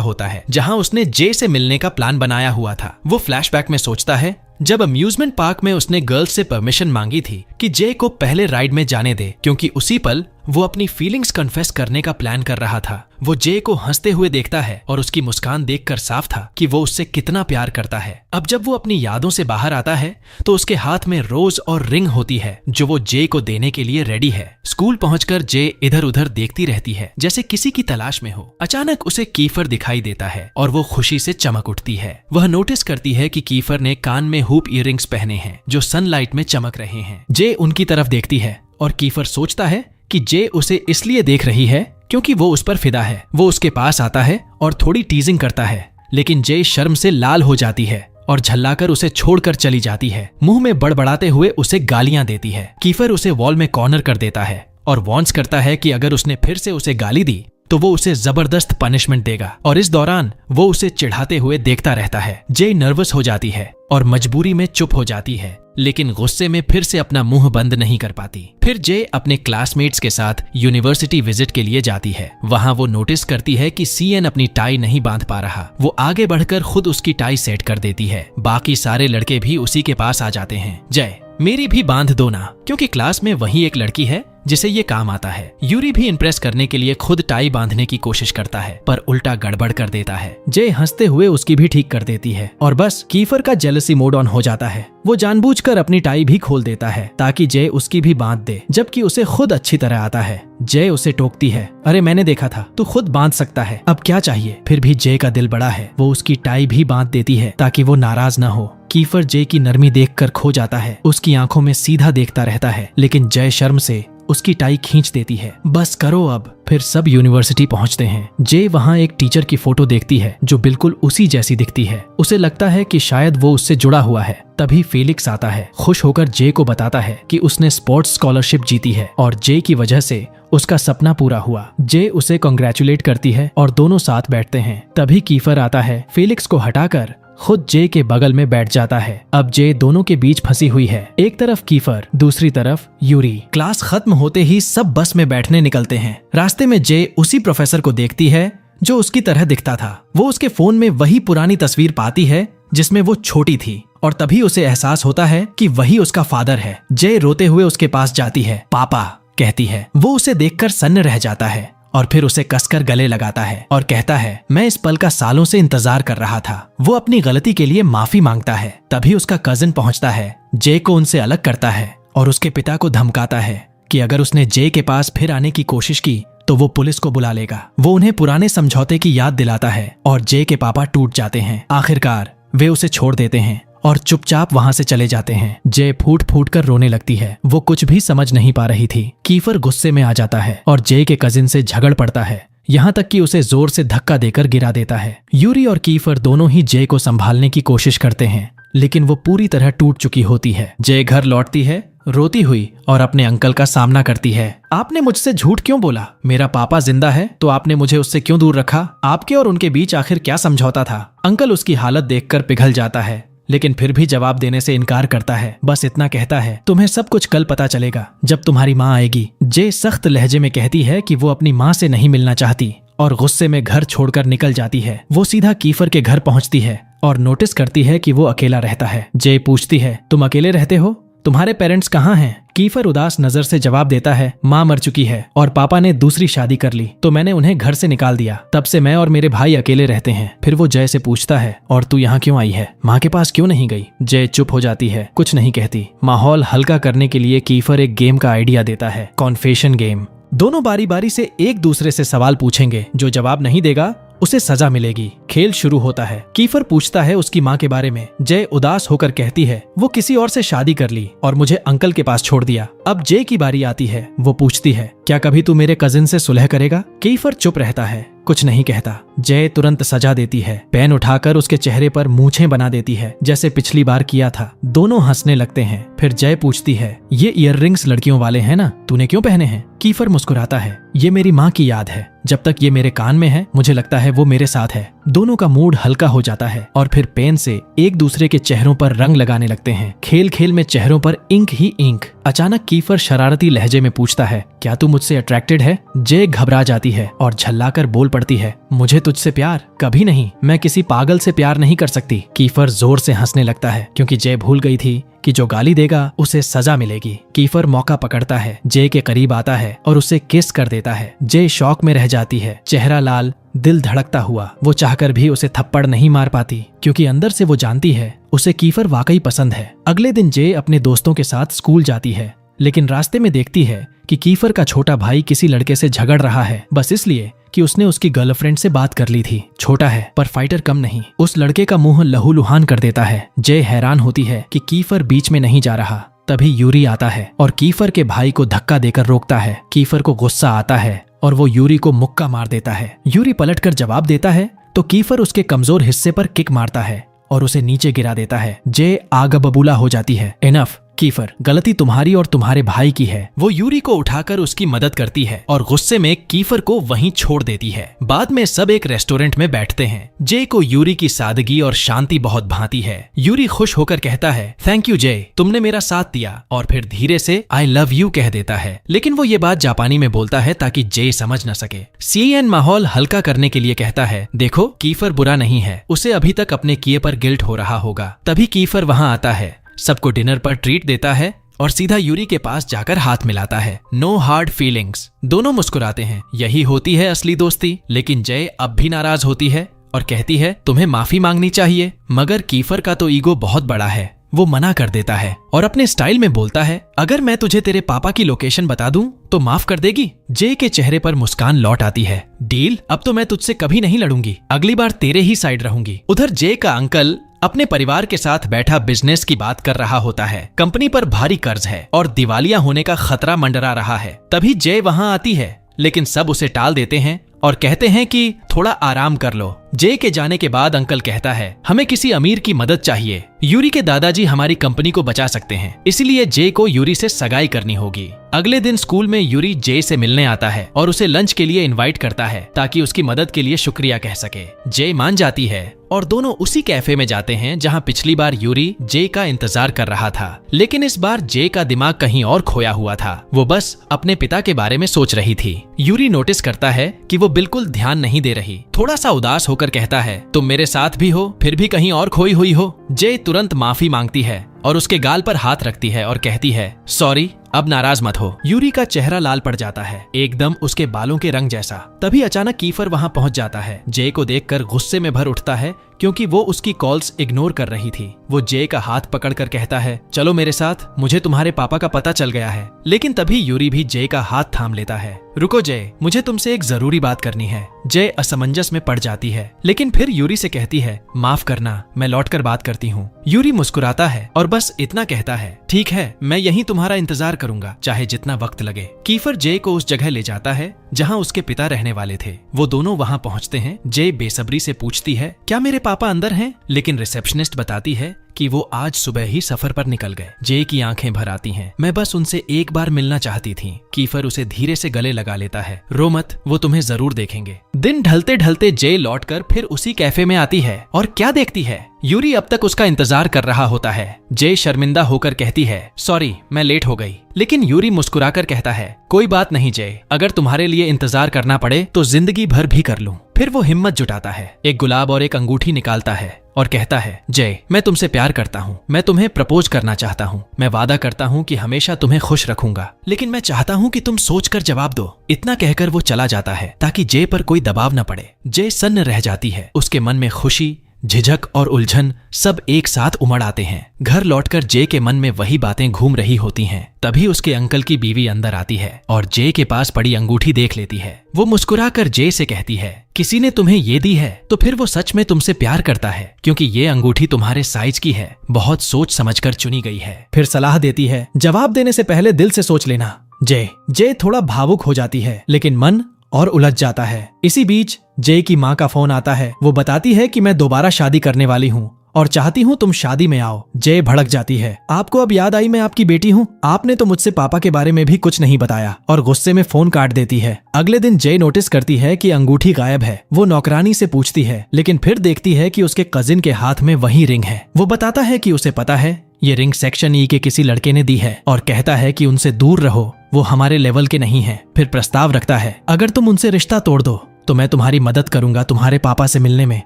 होता है जहां उसने जे से मिलने का प्लान बनाया हुआ था। वो फ्लैशबैक में सोचता है जब अम्यूजमेंट पार्क में उसने गर्ल्स से परमिशन मांगी थी कि जे को पहले राइड में जाने दे, क्योंकि उसी पल वो अपनी फीलिंग्स कन्फेस करने का प्लान कर रहा था। वो जे को हंसते हुए देखता है और उसकी मुस्कान देखकर साफ था कि वो उससे कितना प्यार करता है। अब जब वो अपनी यादों से बाहर आता है तो उसके हाथ में रोज और रिंग होती है जो वो जे को देने के लिए रेडी है। स्कूल पहुंचकर जे इधर उधर देखती रहती है जैसे किसी की तलाश में हो। अचानक उसे कीफर दिखाई देता है और वो खुशी से चमक उठती है। वह नोटिस करती है कि कीफर ने कान में हुप इयररिंग्स पहने हैं जो सनलाइट में चमक रहे हैं। जे उनकी तरफ देखती है और कीफर सोचता है कि जे उसे इसलिए देख रही है क्योंकि वो उस पर फिदा है। वो उसके पास आता है और थोड़ी टीजिंग करता है, लेकिन जे शर्म से लाल हो जाती है और झल्लाकर उसे छोड़कर चली जाती है। मुंह में बड़बड़ाते हुए उसे गालियां देती है। कीफर उसे वॉल में कॉर्नर कर देता है और वॉर्न्स करता है कि अगर उसने फिर से उसे गाली दी तो वो उसे जबरदस्त पनिशमेंट देगा, और इस दौरान वो उसे चिढ़ाते हुए देखता रहता है। जे नर्वस हो जाती है और मजबूरी में चुप हो जाती है, लेकिन गुस्से में फिर से अपना मुंह बंद नहीं कर पाती। फिर जे अपने क्लासमेट्स के साथ यूनिवर्सिटी विजिट के लिए जाती है। वहां वो नोटिस करती है कि सीएन अपनी टाई नहीं बांध पा रहा। वो आगे बढ़कर खुद उसकी टाई सेट कर देती है। बाकी सारे लड़के भी उसी के पास आ जाते हैं। जय, मेरी भी बांध दो ना, क्योंकि क्लास में वही एक लड़की है जिसे ये काम आता है। यूरी भी इम्प्रेस करने के लिए खुद टाई बांधने की कोशिश करता है, पर उल्टा गड़बड़ कर देता है। जे हंसते हुए उसकी भी ठीक कर देती है और बस कीफर का जेलसी मोड ऑन हो जाता है। वो जानबूझकर अपनी टाई भी खोल देता है ताकि जे उसकी भी बांध दे, जबकि उसे खुद अच्छी तरह आता है। जे उसे टोकती है, अरे मैंने देखा था, तू खुद बांध सकता है, अब क्या चाहिए। फिर भी जे का दिल बड़ा है, वो उसकी टाई भी बांध देती है ताकि वो नाराज न हो। कीफर जे की नरमी देखकर खो जाता है, उसकी आंखों में सीधा देखता रहता है, लेकिन जय शर्म से उसकी टाई खींच देती है। बस करो अब। फिर सब यूनिवर्सिटी पहुंचते हैं। जे वहां एक टीचर की फोटो देखती है जो बिल्कुल उसी जैसी दिखती है। उसे लगता है कि शायद वो उससे जुड़ा हुआ है। तभी फेलिक्स आता है, खुश होकर जे को बताता है कि उसने स्पोर्ट्स स्कॉलरशिप जीती है और जे की वजह से उसका सपना पूरा हुआ। जे उसे कांग्रेचुलेट करती है और दोनों साथ बैठते हैं। तभी कीफर आता है, फेलिक्स को हटाकर खुद जे के बगल में बैठ जाता है। अब जे दोनों के बीच फंसी हुई है, एक तरफ कीफर, दूसरी तरफ यूरी। क्लास खत्म होते ही सब बस में बैठने निकलते हैं। रास्ते में जे उसी प्रोफेसर को देखती है जो उसकी तरह दिखता था। वो उसके फोन में वही पुरानी तस्वीर पाती है जिसमें वो छोटी थी, और तभी उसे एहसास होता है कि वही उसका फादर है। जे रोते हुए उसके पास जाती है, पापा कहती है। वो उसे देखकर सन्न रह जाता है और फिर उसे कसकर गले लगाता है और कहता है, मैं इस पल का सालों से इंतजार कर रहा था। वो अपनी गलती के लिए माफी मांगता है। तभी उसका कजिन पहुंचता है, जे को उनसे अलग करता है और उसके पिता को धमकाता है कि अगर उसने जे के पास फिर आने की कोशिश की तो वो पुलिस को बुला लेगा। वो उन्हें पुराने समझौते की याद दिलाता है और जे के पापा टूट जाते हैं। आखिरकार वे उसे छोड़ देते हैं और चुपचाप वहां से चले जाते हैं। जे फूट फूट कर रोने लगती है। वो कुछ भी समझ नहीं पा रही थी। कीफर गुस्से में आ जाता है और जे के कजिन से झगड़ पड़ता है, यहाँ तक कि उसे जोर से धक्का देकर गिरा देता है। यूरी और कीफर दोनों ही जे को संभालने की कोशिश करते हैं, लेकिन वो पूरी तरह टूट चुकी होती है। जे घर लौटती है रोती हुई और अपने अंकल का सामना करती है। आपने मुझसे झूठ क्यों बोला? मेरा पापा जिंदा है तो आपने मुझे उससे क्यों दूर रखा? आपके और उनके बीच आखिर क्या समझौता था? अंकल उसकी हालत देखकर पिघल जाता है, लेकिन फिर भी जवाब देने से इनकार करता है। बस इतना कहता है, तुम्हें सब कुछ कल पता चलेगा जब तुम्हारी माँ आएगी। जे सख्त लहजे में कहती है कि वो अपनी माँ से नहीं मिलना चाहती और गुस्से में घर छोड़कर निकल जाती है। वो सीधा कीफर के घर पहुंचती है और नोटिस करती है कि वो अकेला रहता है। जे पूछती है, तुम अकेले रहते हो? तुम्हारे पेरेंट्स कहाँ हैं? कीफर उदास नजर से जवाब देता है, माँ मर चुकी है और पापा ने दूसरी शादी कर ली तो मैंने उन्हें घर से निकाल दिया। तब से मैं और मेरे भाई अकेले रहते हैं। फिर वो जय से पूछता है, और तू यहाँ क्यों आई है? माँ के पास क्यों नहीं गई? जय चुप हो जाती है, कुछ नहीं कहती। माहौल हल्का करने के लिए कीफर एक गेम का आइडिया देता है, कॉन्फेशन गेम। दोनों बारी बारी से एक दूसरे से सवाल पूछेंगे। जो जवाब नहीं देगा उसे सजा मिलेगी। खेल शुरू होता है। कीफर पूछता है उसकी माँ के बारे में। जय उदास होकर कहती है वो किसी और से शादी कर ली और मुझे अंकल के पास छोड़ दिया। अब जय की बारी आती है। वो पूछती है क्या कभी तू मेरे कजिन से सुलह करेगा? कीफर चुप रहता है, कुछ नहीं कहता। जय तुरंत सजा देती है। पेन उठाकर उसके चेहरे पर मूछें बना देती है जैसे पिछली बार किया था। दोनों हंसने लगते हैं। फिर जय पूछती है ये ईयररिंग्स लड़कियों वाले हैं ना, तूने क्यों पहने हैं? कीफर मुस्कुराता है ये मेरी माँ की याद है। जब तक ये मेरे कान में है मुझे लगता है वो मेरे साथ है। दोनों का मूड हल्का हो जाता है और फिर पेन से एक दूसरे के चेहरों पर रंग लगाने लगते हैं। खेल खेल में चेहरों पर इंक ही इंक। अचानक कीफर शरारती लहजे में पूछता है क्या तू मुझसे अट्रैक्टेड है? जय घबरा जाती है और झल्लाकर बोल पड़ती है मुझे तुझसे प्यार कभी नहीं, मैं किसी पागल से प्यार नहीं कर सकती। कीफर जोर से हंसने लगता है क्योंकि जय भूल गई थी कि जो गाली देगा उसे सजा मिलेगी। कीफर मौका पकड़ता है, जय के करीब आता है और उसे किस कर देता है। जय शौक में रह जाती है, चेहरा लाल, दिल धड़कता हुआ। वो चाहकर भी उसे थप्पड़ नहीं मार पाती क्योंकि अंदर से वो जानती है उसे कीफर वाकई पसंद है। अगले दिन जय अपने दोस्तों के साथ स्कूल जाती है लेकिन रास्ते में देखती है कि कीफर का छोटा भाई किसी लड़के से झगड़ रहा है बस इसलिए कि उसने उसकी गर्लफ्रेंड से बात कर ली थी। छोटा है पर फाइटर कम नहीं। उस लड़के का मुंह लहूलुहान कर देता है। जय हैरान होती है कि कीफर बीच में नहीं जा रहा। तभी यूरी आता है और कीफर के भाई को धक्का देकर रोकता है। कीफर को गुस्सा आता है और वो यूरी को मुक्का मार देता है। यूरी पलटकर जवाब देता है तो कीफर उसके कमजोर हिस्से पर किक मारता है और उसे नीचे गिरा देता है। जय आग बबूला हो जाती है। इनफ कीफर, गलती तुम्हारी और तुम्हारे भाई की है। वो यूरी को उठाकर उसकी मदद करती है और गुस्से में कीफर को वहीं छोड़ देती है। बाद में सब एक रेस्टोरेंट में बैठते हैं। जय को यूरी की सादगी और शांति बहुत भाती है। यूरी खुश होकर कहता है थैंक यू जय, तुमने मेरा साथ दिया, और फिर धीरे से आई लव यू कह देता है। लेकिन वो ये बात जापानी में बोलता है ताकि जय समझ न सके। सीएन माहौल हल्का करने के लिए कहता है देखो कीफर बुरा नहीं है, उसे अभी तक अपने किए पर गिल्ट हो रहा होगा। तभी कीफर वहां आता है, सबको डिनर पर ट्रीट देता है और सीधा यूरी के पास जाकर हाथ मिलाता है। No hard feelings. दोनों मुस्कुराते हैं। यही होती है असली दोस्ती। लेकिन जय अब भी नाराज होती है और कहती है तुम्हें माफी मांगनी चाहिए। मगर कीफर का तो ईगो बहुत बड़ा है। वो मना कर देता है और अपने स्टाइल में बोलता है अगर मैं तुझे तेरे पापा की लोकेशन बता दूं तो माफ कर देगी? जय के चेहरे पर मुस्कान लौट आती है। डील, अब तो मैं तुझसे कभी नहीं लड़ूंगी, अगली बार तेरे ही साइड रहूंगी। उधर जय का अंकल अपने परिवार के साथ बैठा बिजनेस की बात कर रहा होता है। कंपनी पर भारी कर्ज है और दिवालिया होने का खतरा मंडरा रहा है। तभी जय वहां आती है लेकिन सब उसे टाल देते हैं और कहते हैं कि थोड़ा आराम कर लो। जय के जाने के बाद अंकल कहता है हमें किसी अमीर की मदद चाहिए। यूरी के दादाजी हमारी कंपनी को बचा सकते हैं, इसलिए जय को यूरी से सगाई करनी होगी। अगले दिन स्कूल में यूरी जय से मिलने आता है और उसे लंच के लिए इनवाइट करता है ताकि उसकी मदद के लिए शुक्रिया कह सके। जय मान जाती है और दोनों उसी कैफे में जाते हैं जहां पिछली बार यूरी जय का इंतजार कर रहा था। लेकिन इस बार जय का दिमाग कहीं और खोया हुआ था। वो बस अपने पिता के बारे में सोच रही थी। यूरी नोटिस करता है कि वो बिल्कुल ध्यान नहीं दे रही। थोड़ा सा उदास होकर कहता है तुम मेरे साथ भी हो फिर भी कहीं और खोई हुई हो। जय तुरंत माफी मांगती है और उसके गाल पर हाथ रखती है और कहती है सॉरी, अब नाराज मत हो। यूरी का चेहरा लाल पड़ जाता है, एकदम उसके बालों के रंग जैसा। तभी अचानक कीफर वहां पहुंच जाता है। जय को देखकर गुस्से में भर उठता है क्योंकि वो उसकी कॉल्स इग्नोर कर रही थी। वो जय का हाथ पकड़कर कहता है चलो मेरे साथ, मुझे तुम्हारे पापा का पता चल गया है। लेकिन तभी यूरी भी जय का हाथ थाम लेता है। रुको जय, मुझे तुमसे एक जरूरी बात करनी है। जय असमंजस में पड़ जाती है लेकिन फिर यूरी से कहती है माफ करना, मैं लौटकर बात करती हूँ। यूरी मुस्कुराता है और बस इतना कहता है ठीक है, मैं यहीं तुम्हारा इंतजार करूंगा, चाहे जितना वक्त लगे। कीफर जय को उस जगह ले जाता है जहां उसके पिता रहने वाले थे। वो दोनों वहां पहुंचते हैं। जय बेसब्री से पूछती है क्या मेरे पापा अंदर हैं? लेकिन रिसेप्शनिस्ट बताती है कि वो आज सुबह ही सफर पर निकल गए। जय की आंखें भर आती हैं। मैं बस उनसे एक बार मिलना चाहती थी। कीफर उसे धीरे से गले लगा लेता है। रो मत, वो तुम्हें जरूर देखेंगे। दिन ढलते ढलते जय लौटकर फिर उसी कैफे में आती है और क्या देखती है, यूरी अब तक उसका इंतजार कर रहा होता है। जय शर्मिंदा होकर कहती है सॉरी, मैं लेट हो गई। लेकिन यूरी मुस्कुराकर कहता है कोई बात नहीं जय, अगर तुम्हारे लिए इंतजार करना पड़े तो जिंदगी भर भी कर लूं। फिर वो हिम्मत जुटाता है, एक गुलाब और एक अंगूठी निकालता है और कहता है जय, मैं तुमसे प्यार करता हूँ, मैं तुम्हें प्रपोज करना चाहता हूँ। मैं वादा करता हूँ कि हमेशा तुम्हें खुश रखूंगा, लेकिन मैं चाहता हूँ कि तुम सोचकर जवाब दो। इतना कहकर वो चला जाता है ताकि जय पर कोई दबाव न पड़े। जय सन्न रह जाती है। उसके मन में खुशी, झिझक और उलझन सब एक साथ उमड़ आते हैं। घर लौटकर जे के मन में वही बातें घूम रही होती हैं। तभी उसके अंकल की बीवी अंदर आती है और जे के पास पड़ी अंगूठी देख लेती है। वो मुस्कुराकर जे से कहती है, किसी ने तुम्हें ये दी है तो फिर वो सच में तुमसे प्यार करता है, क्योंकि ये अंगूठी तुम्हारे साइज की है, बहुत सोच समझकर चुनी गई है। फिर सलाह देती है, जवाब देने से पहले दिल से सोच लेना। जे थोड़ा भावुक हो जाती है, लेकिन मन और उलझ जाता है। इसी बीच जे की माँ का फोन आता है। वो बताती है कि मैं दोबारा शादी करने वाली हूँ और चाहती हूँ तुम शादी में आओ। जे भड़क जाती है, आपको अब याद आई मैं आपकी बेटी हूँ? आपने तो मुझसे पापा के बारे में भी कुछ नहीं बताया, और गुस्से में फोन काट देती है। अगले दिन जे नोटिस करती है कि अंगूठी गायब है। वो नौकरानी से पूछती है, लेकिन फिर देखती है कि उसके कजिन के हाथ में वही रिंग है। वो बताता है कि उसे पता है ये रिंग सेक्शन ई के किसी लड़के ने दी है, और कहता है कि उनसे दूर रहो, वो हमारे लेवल के नहीं है। फिर प्रस्ताव रखता है, अगर तुम उनसे रिश्ता तोड़ दो तो मैं तुम्हारी मदद करूंगा तुम्हारे पापा से मिलने में,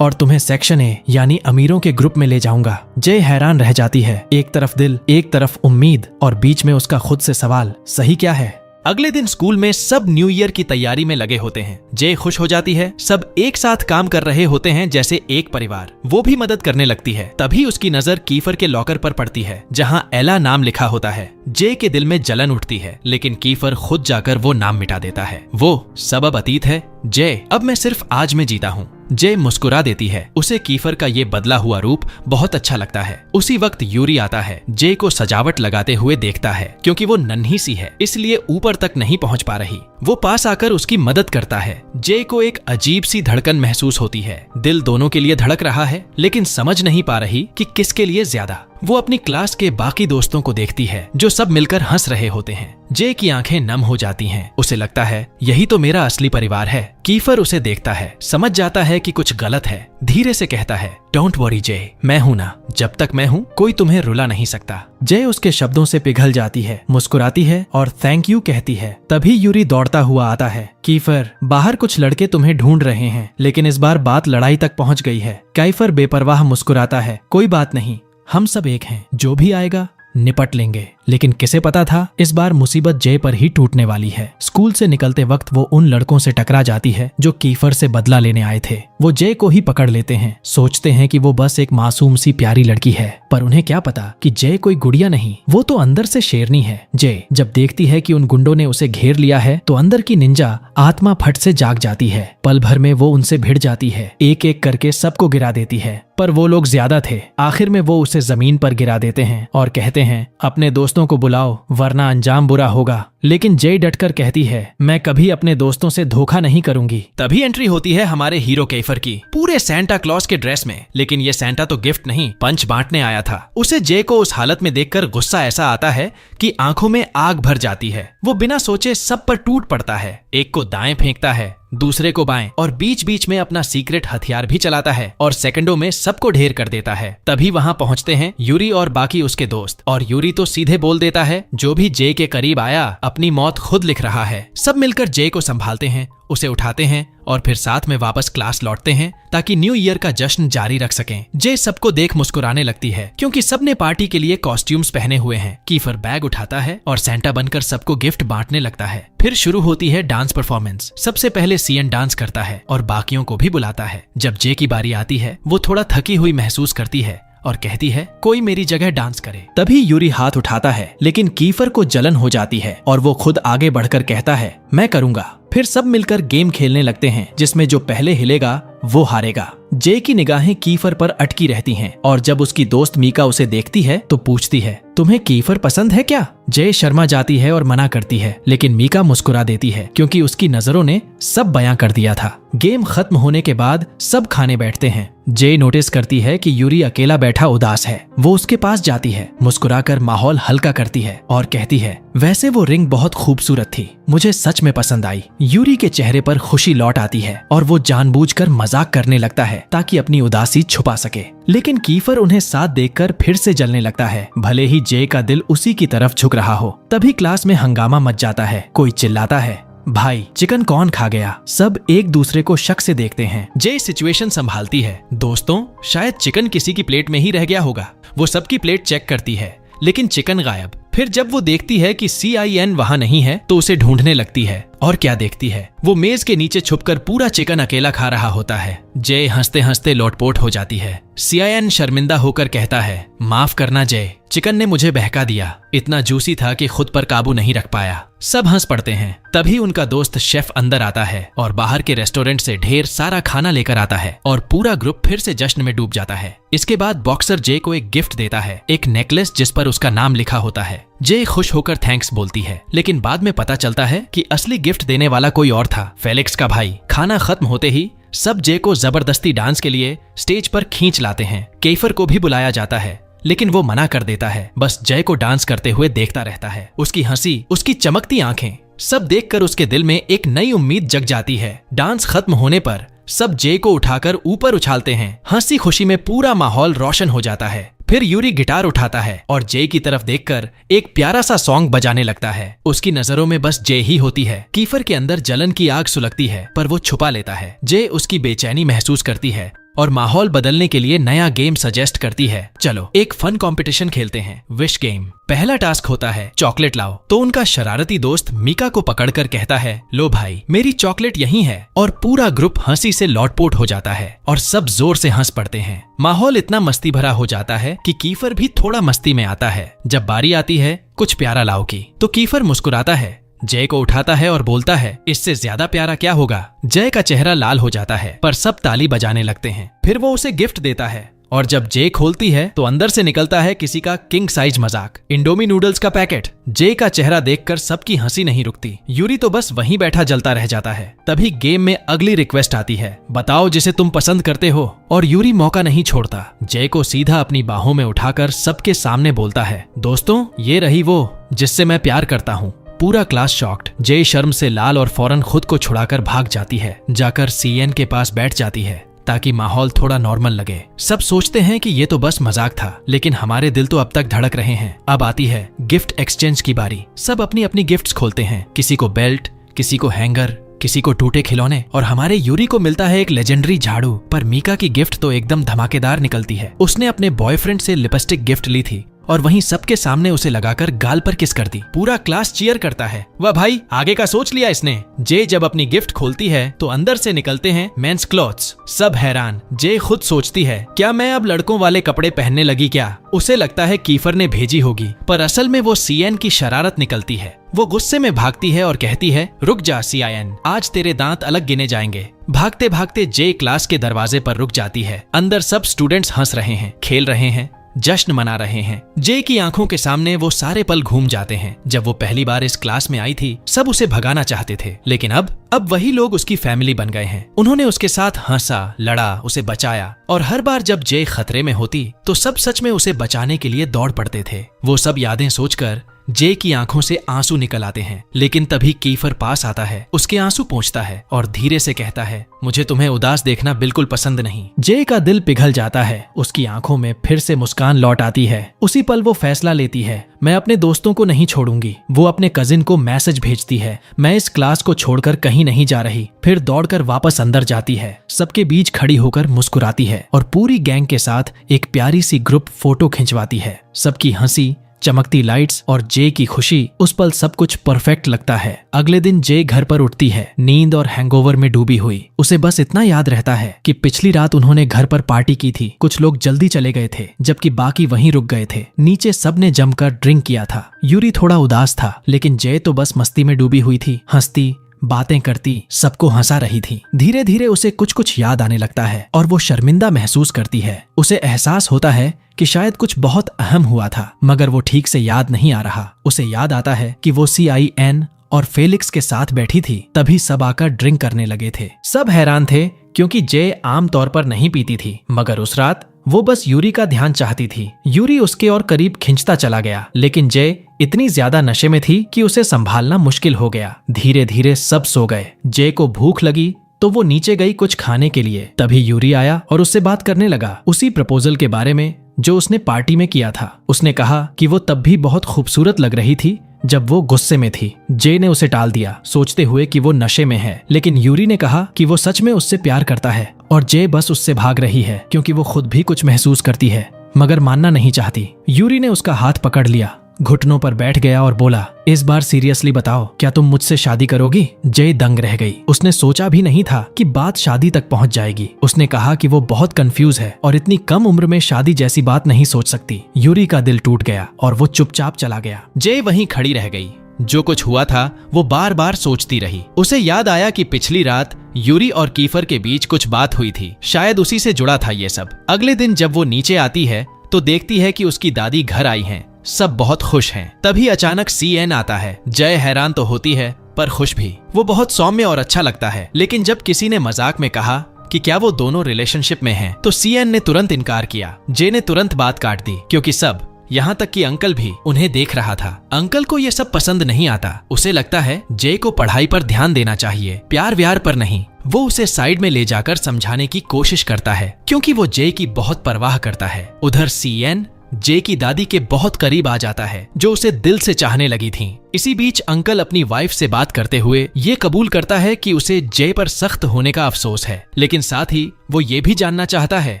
और तुम्हें सेक्शन ए यानी अमीरों के ग्रुप में ले जाऊंगा। जे हैरान रह जाती है, एक तरफ दिल, एक तरफ उम्मीद, और बीच में उसका खुद से सवाल, सही क्या है? अगले दिन स्कूल में सब न्यू ईयर की तैयारी में लगे होते हैं। जे खुश हो जाती है, सब एक साथ काम कर रहे होते हैं जैसे एक परिवार। वो भी मदद करने लगती है। तभी उसकी नजर कीफर के लॉकर पर पड़ती है, जहां एला नाम लिखा होता है। जे के दिल में जलन उठती है, लेकिन कीफर खुद जाकर वो नाम मिटा देता है। वो सब अब अतीत है। जे, अब मैं सिर्फ आज में जीता हूँ। जे मुस्कुरा देती है। उसे कीफर का ये बदला हुआ रूप बहुत अच्छा लगता है। उसी वक्त यूरी आता है। जे को सजावट लगाते हुए देखता है। क्योंकि वो नन्ही सी है, इसलिए ऊपर तक नहीं पहुंच पा रही। वो पास आकर उसकी मदद करता है। जे को एक अजीब सी धड़कन महसूस होती है। दिल दोनों के लिए धड़क रहा है, लेकिन समझ नहीं पा रही कि किसके लिए ज्यादा। वो अपनी क्लास के बाकी दोस्तों को देखती है, जो सब मिलकर हंस रहे होते हैं। जे की आंखें नम हो जाती हैं। उसे लगता है यही तो मेरा असली परिवार है। कीफर उसे देखता है, समझ जाता है कि कुछ गलत है। धीरे से कहता है, डोंट वरी जे, मैं हूं ना, जब तक मैं हूं कोई तुम्हें रुला नहीं सकता। जे उसके शब्दों से पिघल जाती है, मुस्कुराती है और थैंक यू कहती है। तभी यूरी दौड़ता हुआ आता है। कीफर, बाहर कुछ लड़के तुम्हें ढूंढ रहे हैं। लेकिन इस बार बात लड़ाई तक पहुंच गई है। कीफर बेपरवाह मुस्कुराता है, कोई बात नहीं, हम सब एक हैं, जो भी आएगा निपट लेंगे। लेकिन किसे पता था इस बार मुसीबत जे पर ही टूटने वाली है। स्कूल से निकलते वक्त वो उन लड़कों से टकरा जाती है जो कीफर से बदला लेने आए थे। वो जे को ही पकड़ लेते हैं। सोचते हैं कि वो बस एक मासूम सी प्यारी लड़की है, पर उन्हें क्या पता कि जे कोई गुड़िया नहीं, वो तो अंदर से शेरनी है। जे जब देखती है कि उन गुंडों ने उसे घेर लिया है तो अंदर की निंजा आत्मा फट से जाग जाती है। पल भर में वो उनसे भिड़ जाती है, एक एक करके सबको गिरा देती है। पर वो लोग ज्यादा थे। आखिर में वो उसे जमीन पर गिरा देते हैं और कहते हैं, अपने दोस्तों को बुलाओ वरना अंजाम बुरा होगा। लेकिन जे डटकर कहती है, मैं कभी अपने दोस्तों से धोखा नहीं करूंगी। तभी एंट्री होती है हमारे हीरो कीफर की, पूरे सेंटा क्लॉज के ड्रेस में। लेकिन ये सेंटा तो गिफ्ट नहीं, पंच बांटने आया था। उसे जे को उस हालत में देखकर गुस्सा ऐसा आता है कि आंखों में आग भर जाती है। वो बिना सोचे सब पर टूट पड़ता है। एक को दाएं फेंकता है, दूसरे को बाएं, और बीच बीच में अपना सीक्रेट हथियार भी चलाता है और सेकंडों में सबको ढेर कर देता है। तभी वहां पहुंचते हैं यूरी और बाकी उसके दोस्त, और यूरी तो सीधे बोल देता है, जो भी जे के करीब आया अपनी मौत खुद लिख रहा है। सब मिलकर जे को संभालते हैं, उसे उठाते हैं और फिर साथ में वापस क्लास लौटते हैं ताकि न्यू ईयर का जश्न जारी रख सकें। जे सबको देख मुस्कुराने लगती है क्योंकि सबने पार्टी के लिए कॉस्ट्यूम्स पहने हुए हैं। कीफर बैग उठाता है और सेंटा बनकर सबको गिफ्ट बांटने लगता है। फिर शुरू होती है डांस परफॉर्मेंस। सबसे पहले सीएन डांस करता है और बाकियों को भी बुलाता है। जब जे की बारी आती है वो थोड़ा थकी हुई महसूस करती है और कहती है, कोई मेरी जगह डांस करे। तभी यूरी हाथ उठाता है, लेकिन कीफर को जलन हो जाती है और वो खुद आगे बढ़कर कहता है, मैं करूंगा। फिर सब मिलकर गेम खेलने लगते हैं जिसमें जो पहले हिलेगा वो हारेगा। जे की निगाहें कीफर पर अटकी रहती हैं और जब उसकी दोस्त मीका उसे देखती है तो पूछती है, तुम्हें कीफर पसंद है क्या? जे शर्मा जाती है और मना करती है, लेकिन मीका मुस्कुरा देती है क्योंकि उसकी नजरों ने सब बयां कर दिया था। गेम खत्म होने के बाद सब खाने बैठते हैं। जे नोटिस करती है कि यूरी अकेला बैठा उदास है। वो उसके पास जाती है, मुस्कुराकर माहौल हल्का करती है और कहती है, वैसे वो रिंग बहुत खूबसूरत थी, मुझे सच में पसंद आई। यूरी के चेहरे पर खुशी लौट आती है और वो जानबूझकर मजाक करने लगता है ताकि अपनी उदासी छुपा सके। लेकिन कीफर उन्हें साथ देखकर फिर से जलने लगता है, भले ही जे का दिल उसी की तरफ झुक रहा हो। तभी क्लास में हंगामा मच जाता है। कोई चिल्लाता है, भाई चिकन कौन खा गया? सब एक दूसरे को शक से देखते हैं। जे सिचुएशन संभालती है, दोस्तों शायद चिकन किसी की प्लेट में ही रह गया होगा। वो सबकी प्लेट चेक करती है लेकिन चिकन गायब। फिर जब वो देखती है कि CIN वहां नहीं है तो उसे ढूंढने लगती है और क्या देखती है, वो मेज के नीचे छुपकर पूरा चिकन अकेला खा रहा होता है। जय हंसते हंसते लोटपोट हो जाती है। सीआईएन शर्मिंदा होकर कहता है, माफ करना जय, चिकन ने मुझे बहका दिया, इतना जूसी था कि खुद पर काबू नहीं रख पाया। सब हंस पड़ते हैं। तभी उनका दोस्त शेफ अंदर आता है और बाहर के रेस्टोरेंट से ढेर सारा खाना लेकर आता है और पूरा ग्रुप फिर से जश्न में डूब जाता है। इसके बाद बॉक्सर जय को एक गिफ्ट देता है, एक नेकलेस जिस पर उसका नाम लिखा होता है। जय खुश होकर थैंक्स बोलती है, लेकिन बाद में पता चलता है कि असली गिफ्ट देने वाला कोई और था, फेलिक्स का भाई। खाना खत्म होते ही सब जय को जबरदस्ती डांस के लिए स्टेज पर खींच लाते हैं। केफर को भी बुलाया जाता है, लेकिन वो मना कर देता है, बस जय को डांस करते हुए देखता रहता है। उसकी हंसी, उसकी चमकती आंखें, सब देखकर उसके दिल में एक नई उम्मीद जग जाती है। डांस खत्म होने पर सब जय को उठाकर ऊपर उछालते हैं। हंसी खुशी में पूरा माहौल रोशन हो जाता है। फिर यूरी गिटार उठाता है और जय की तरफ देखकर एक प्यारा सा सॉन्ग बजाने लगता है। उसकी नजरों में बस जय ही होती है। कीफर के अंदर जलन की आग सुलगती है, पर वो छुपा लेता है। जय उसकी बेचैनी महसूस करती है और माहौल बदलने के लिए नया गेम सजेस्ट करती है। चलो एक फन कंपटीशन खेलते हैं, विश गेम। पहला टास्क होता है चॉकलेट लाओ। तो उनका शरारती दोस्त मीका को पकड़कर कहता है, लो भाई मेरी चॉकलेट यहीं है। और पूरा ग्रुप हंसी से लौटपोट हो जाता है और सब जोर से हंस पड़ते हैं। माहौल इतना मस्ती भरा हो जाता है कि कीफर भी थोड़ा मस्ती में आता है। जब बारी आती है कुछ प्यारा लाओ की, तो कीफर मुस्कुराता है, जय को उठाता है और बोलता है, इससे ज्यादा प्यारा क्या होगा। जय का चेहरा लाल हो जाता है, पर सब ताली बजाने लगते हैं। फिर वो उसे गिफ्ट देता है और जब जय खोलती है तो अंदर से निकलता है किसी का किंग साइज मजाक, इंडोमी नूडल्स का पैकेट। जय का चेहरा देखकर सबकी हंसी नहीं रुकती। यूरी तो बस वहीं बैठा जलता रह जाता है। तभी गेम में अगली रिक्वेस्ट आती है, बताओ जिसे तुम पसंद करते हो। और यूरी मौका नहीं छोड़ता, जय को सीधा अपनी बाहों में उठाकर सबके सामने बोलता है, दोस्तों ये रही वो जिससे मैं प्यार करता हूँ। पूरा क्लास शॉक्ड। जय शर्म से लाल और फौरन खुद को छुड़ाकर भाग जाती है। जाकर सीएन के पास बैठ जाती है ताकि माहौल थोड़ा नॉर्मल लगे। सब सोचते हैं कि ये तो बस मजाक था, लेकिन हमारे दिल तो अब तक धड़क रहे हैं। अब आती है गिफ्ट एक्सचेंज की बारी। सब अपनी अपनी गिफ्ट्स खोलते हैं, किसी को बेल्ट, किसी को हैंगर, किसी को टूटे खिलौने, और हमारे यूरी को मिलता है एक लेजेंडरी झाड़ू। पर मीका की गिफ्ट तो एकदम धमाकेदार निकलती है। उसने अपने बॉयफ्रेंड से लिपस्टिक गिफ्ट ली थी और वहीं सबके सामने उसे लगाकर गाल पर किस कर दी। पूरा क्लास चीयर करता है, वाह भाई आगे का सोच लिया इसने। जय जब अपनी गिफ्ट खोलती है तो अंदर से निकलते हैं मेंस क्लॉथ्स। सब हैरान। जय खुद सोचती है, क्या मैं अब लड़कों वाले कपड़े पहनने लगी क्या। उसे लगता है कीफर ने भेजी होगी, पर असल में वो सीएन की शरारत निकलती है। वो गुस्से में भागती है और कहती है, रुक जा सीआईएन, आज तेरे दांत अलग गिने जाएंगे। भागते भागते जय क्लास के दरवाजे पर रुक जाती है। अंदर सब स्टूडेंट्स हंस रहे हैं, खेल रहे हैं, जश्न मना रहे हैं। जय की आंखों के सामने वो सारे पल घूम जाते हैं। जब वो पहली बार इस क्लास में आई थी, सब उसे भगाना चाहते थे, लेकिन अब वही लोग उसकी फैमिली बन गए हैं। उन्होंने उसके साथ हंसा, लड़ा, उसे बचाया, और हर बार जब जय खतरे में होती तो सब सच में उसे बचाने के लिए दौड़ पड़ते थे। वो सब यादें सोचकर जय की आंखों से आंसू निकल आते हैं। लेकिन तभी कीफर पास आता है, उसके आंसू पोंछता है और धीरे से कहता है, मुझे तुम्हें उदास देखना बिल्कुल पसंद नहीं। जय का दिल पिघल जाता है। उसकी आंखों में फिर से मुस्कान लौट आती है। उसी पल वो फैसला लेती है, मैं अपने दोस्तों को नहीं छोड़ूंगी। वो अपने कजिन को मैसेज भेजती है, मैं इस क्लास को छोड़कर कहीं नहीं जा रही। फिर दौड़कर वापस अंदर जाती है, सबके बीच खड़ी होकर मुस्कुराती है और पूरी गैंग के साथ एक प्यारी सी ग्रुप फोटो खिंचवाती है। सबकी हंसी, चमकती लाइट्स और जय की खुशी, उस पल सब कुछ परफेक्ट लगता है। अगले दिन जय घर पर उठती है, नींद और हैंगओवर में डूबी हुई। उसे बस इतना याद रहता है कि पिछली रात उन्होंने घर पर पार्टी की थी। कुछ लोग जल्दी चले गए थे, जबकि बाकी वहीं रुक गए थे। नीचे सबने जमकर ड्रिंक किया था। यूरी थोड़ा उदास था, लेकिन जय तो बस मस्ती में डूबी हुई थी, हंसती, बातें करती, सबको हंसा रही थी। धीरे धीरे उसे कुछ कुछ याद आने लगता है और वो शर्मिंदा महसूस करती है। उसे एहसास होता है कि शायद कुछ बहुत अहम हुआ था, मगर वो ठीक से याद नहीं आ रहा। उसे याद आता है कि वो सीआईएन और फेलिक्स के साथ बैठी थी, तभी सब आकर ड्रिंक करने लगे थे। सब हैरान थे क्योंकि जय आम तौर पर नहीं पीती थी, मगर उस रात वो बस यूरी का ध्यान चाहती थी। यूरी उसके और करीब खिंचता चला गया, लेकिन जय इतनी ज्यादा नशे में थी कि उसे संभालना मुश्किल हो गया। धीरे धीरे सब सो गए। जय को भूख लगी तो वो नीचे गई कुछ खाने के लिए। तभी यूरी आया और उससे बात करने लगा, उसी प्रपोजल के बारे में जो उसने पार्टी में किया था। उसने कहा कि वो तब भी बहुत खूबसूरत लग रही थी जब वो गुस्से में थी। जय ने उसे टाल दिया, सोचते हुए कि वो नशे में है, लेकिन यूरी ने कहा कि वो सच में उससे प्यार करता है और जय बस उससे भाग रही है क्योंकि वो खुद भी कुछ महसूस करती है, मगर मानना नहीं चाहती। यूरी ने उसका हाथ पकड़ लिया, घुटनों पर बैठ गया और बोला, इस बार सीरियसली बताओ, क्या तुम मुझसे शादी करोगी? जय दंग रह गई। उसने सोचा भी नहीं था कि बात शादी तक पहुंच जाएगी। उसने कहा कि वो बहुत कंफ्यूज है और इतनी कम उम्र में शादी जैसी बात नहीं सोच सकती। यूरी का दिल टूट गया और वो चुपचाप चला गया। जय वहीं खड़ी रह गई। जो कुछ हुआ था वो बार बार सोचती रही। उसे याद आया कि पिछली रात यूरी और कीफर के बीच कुछ बात हुई थी, शायद उसी से जुड़ा था ये सब। अगले दिन जब वो नीचे आती है तो देखती है कि उसकी दादी घर आई हैं। सब बहुत खुश हैं। तभी अचानक सीएन आता है। जय हैरान तो होती है पर खुश भी। वो बहुत सौम्य और अच्छा लगता है, लेकिन जब किसी ने मजाक में कहा कि क्या वो दोनों रिलेशनशिप में हैं, तो सीएन ने तुरंत इनकार किया। जय ने तुरंत बात काट दी, क्योंकि सब, यहाँ तक कि अंकल भी उन्हें देख रहा था। अंकल को ये सब पसंद नहीं आता। उसे लगता है जय को पढ़ाई पर ध्यान देना चाहिए, प्यार व्यार पर नहीं। वो उसे साइड में ले जाकर समझाने की कोशिश करता है, क्योंकि वो जय की बहुत परवाह करता है। उधर सीएन जय की दादी के बहुत करीब आ जाता है, जो उसे दिल से चाहने लगी थी। इसी बीच अंकल अपनी वाइफ से बात करते हुए ये कबूल करता है कि उसे जय पर सख्त होने का अफसोस है, लेकिन साथ ही वो ये भी जानना चाहता है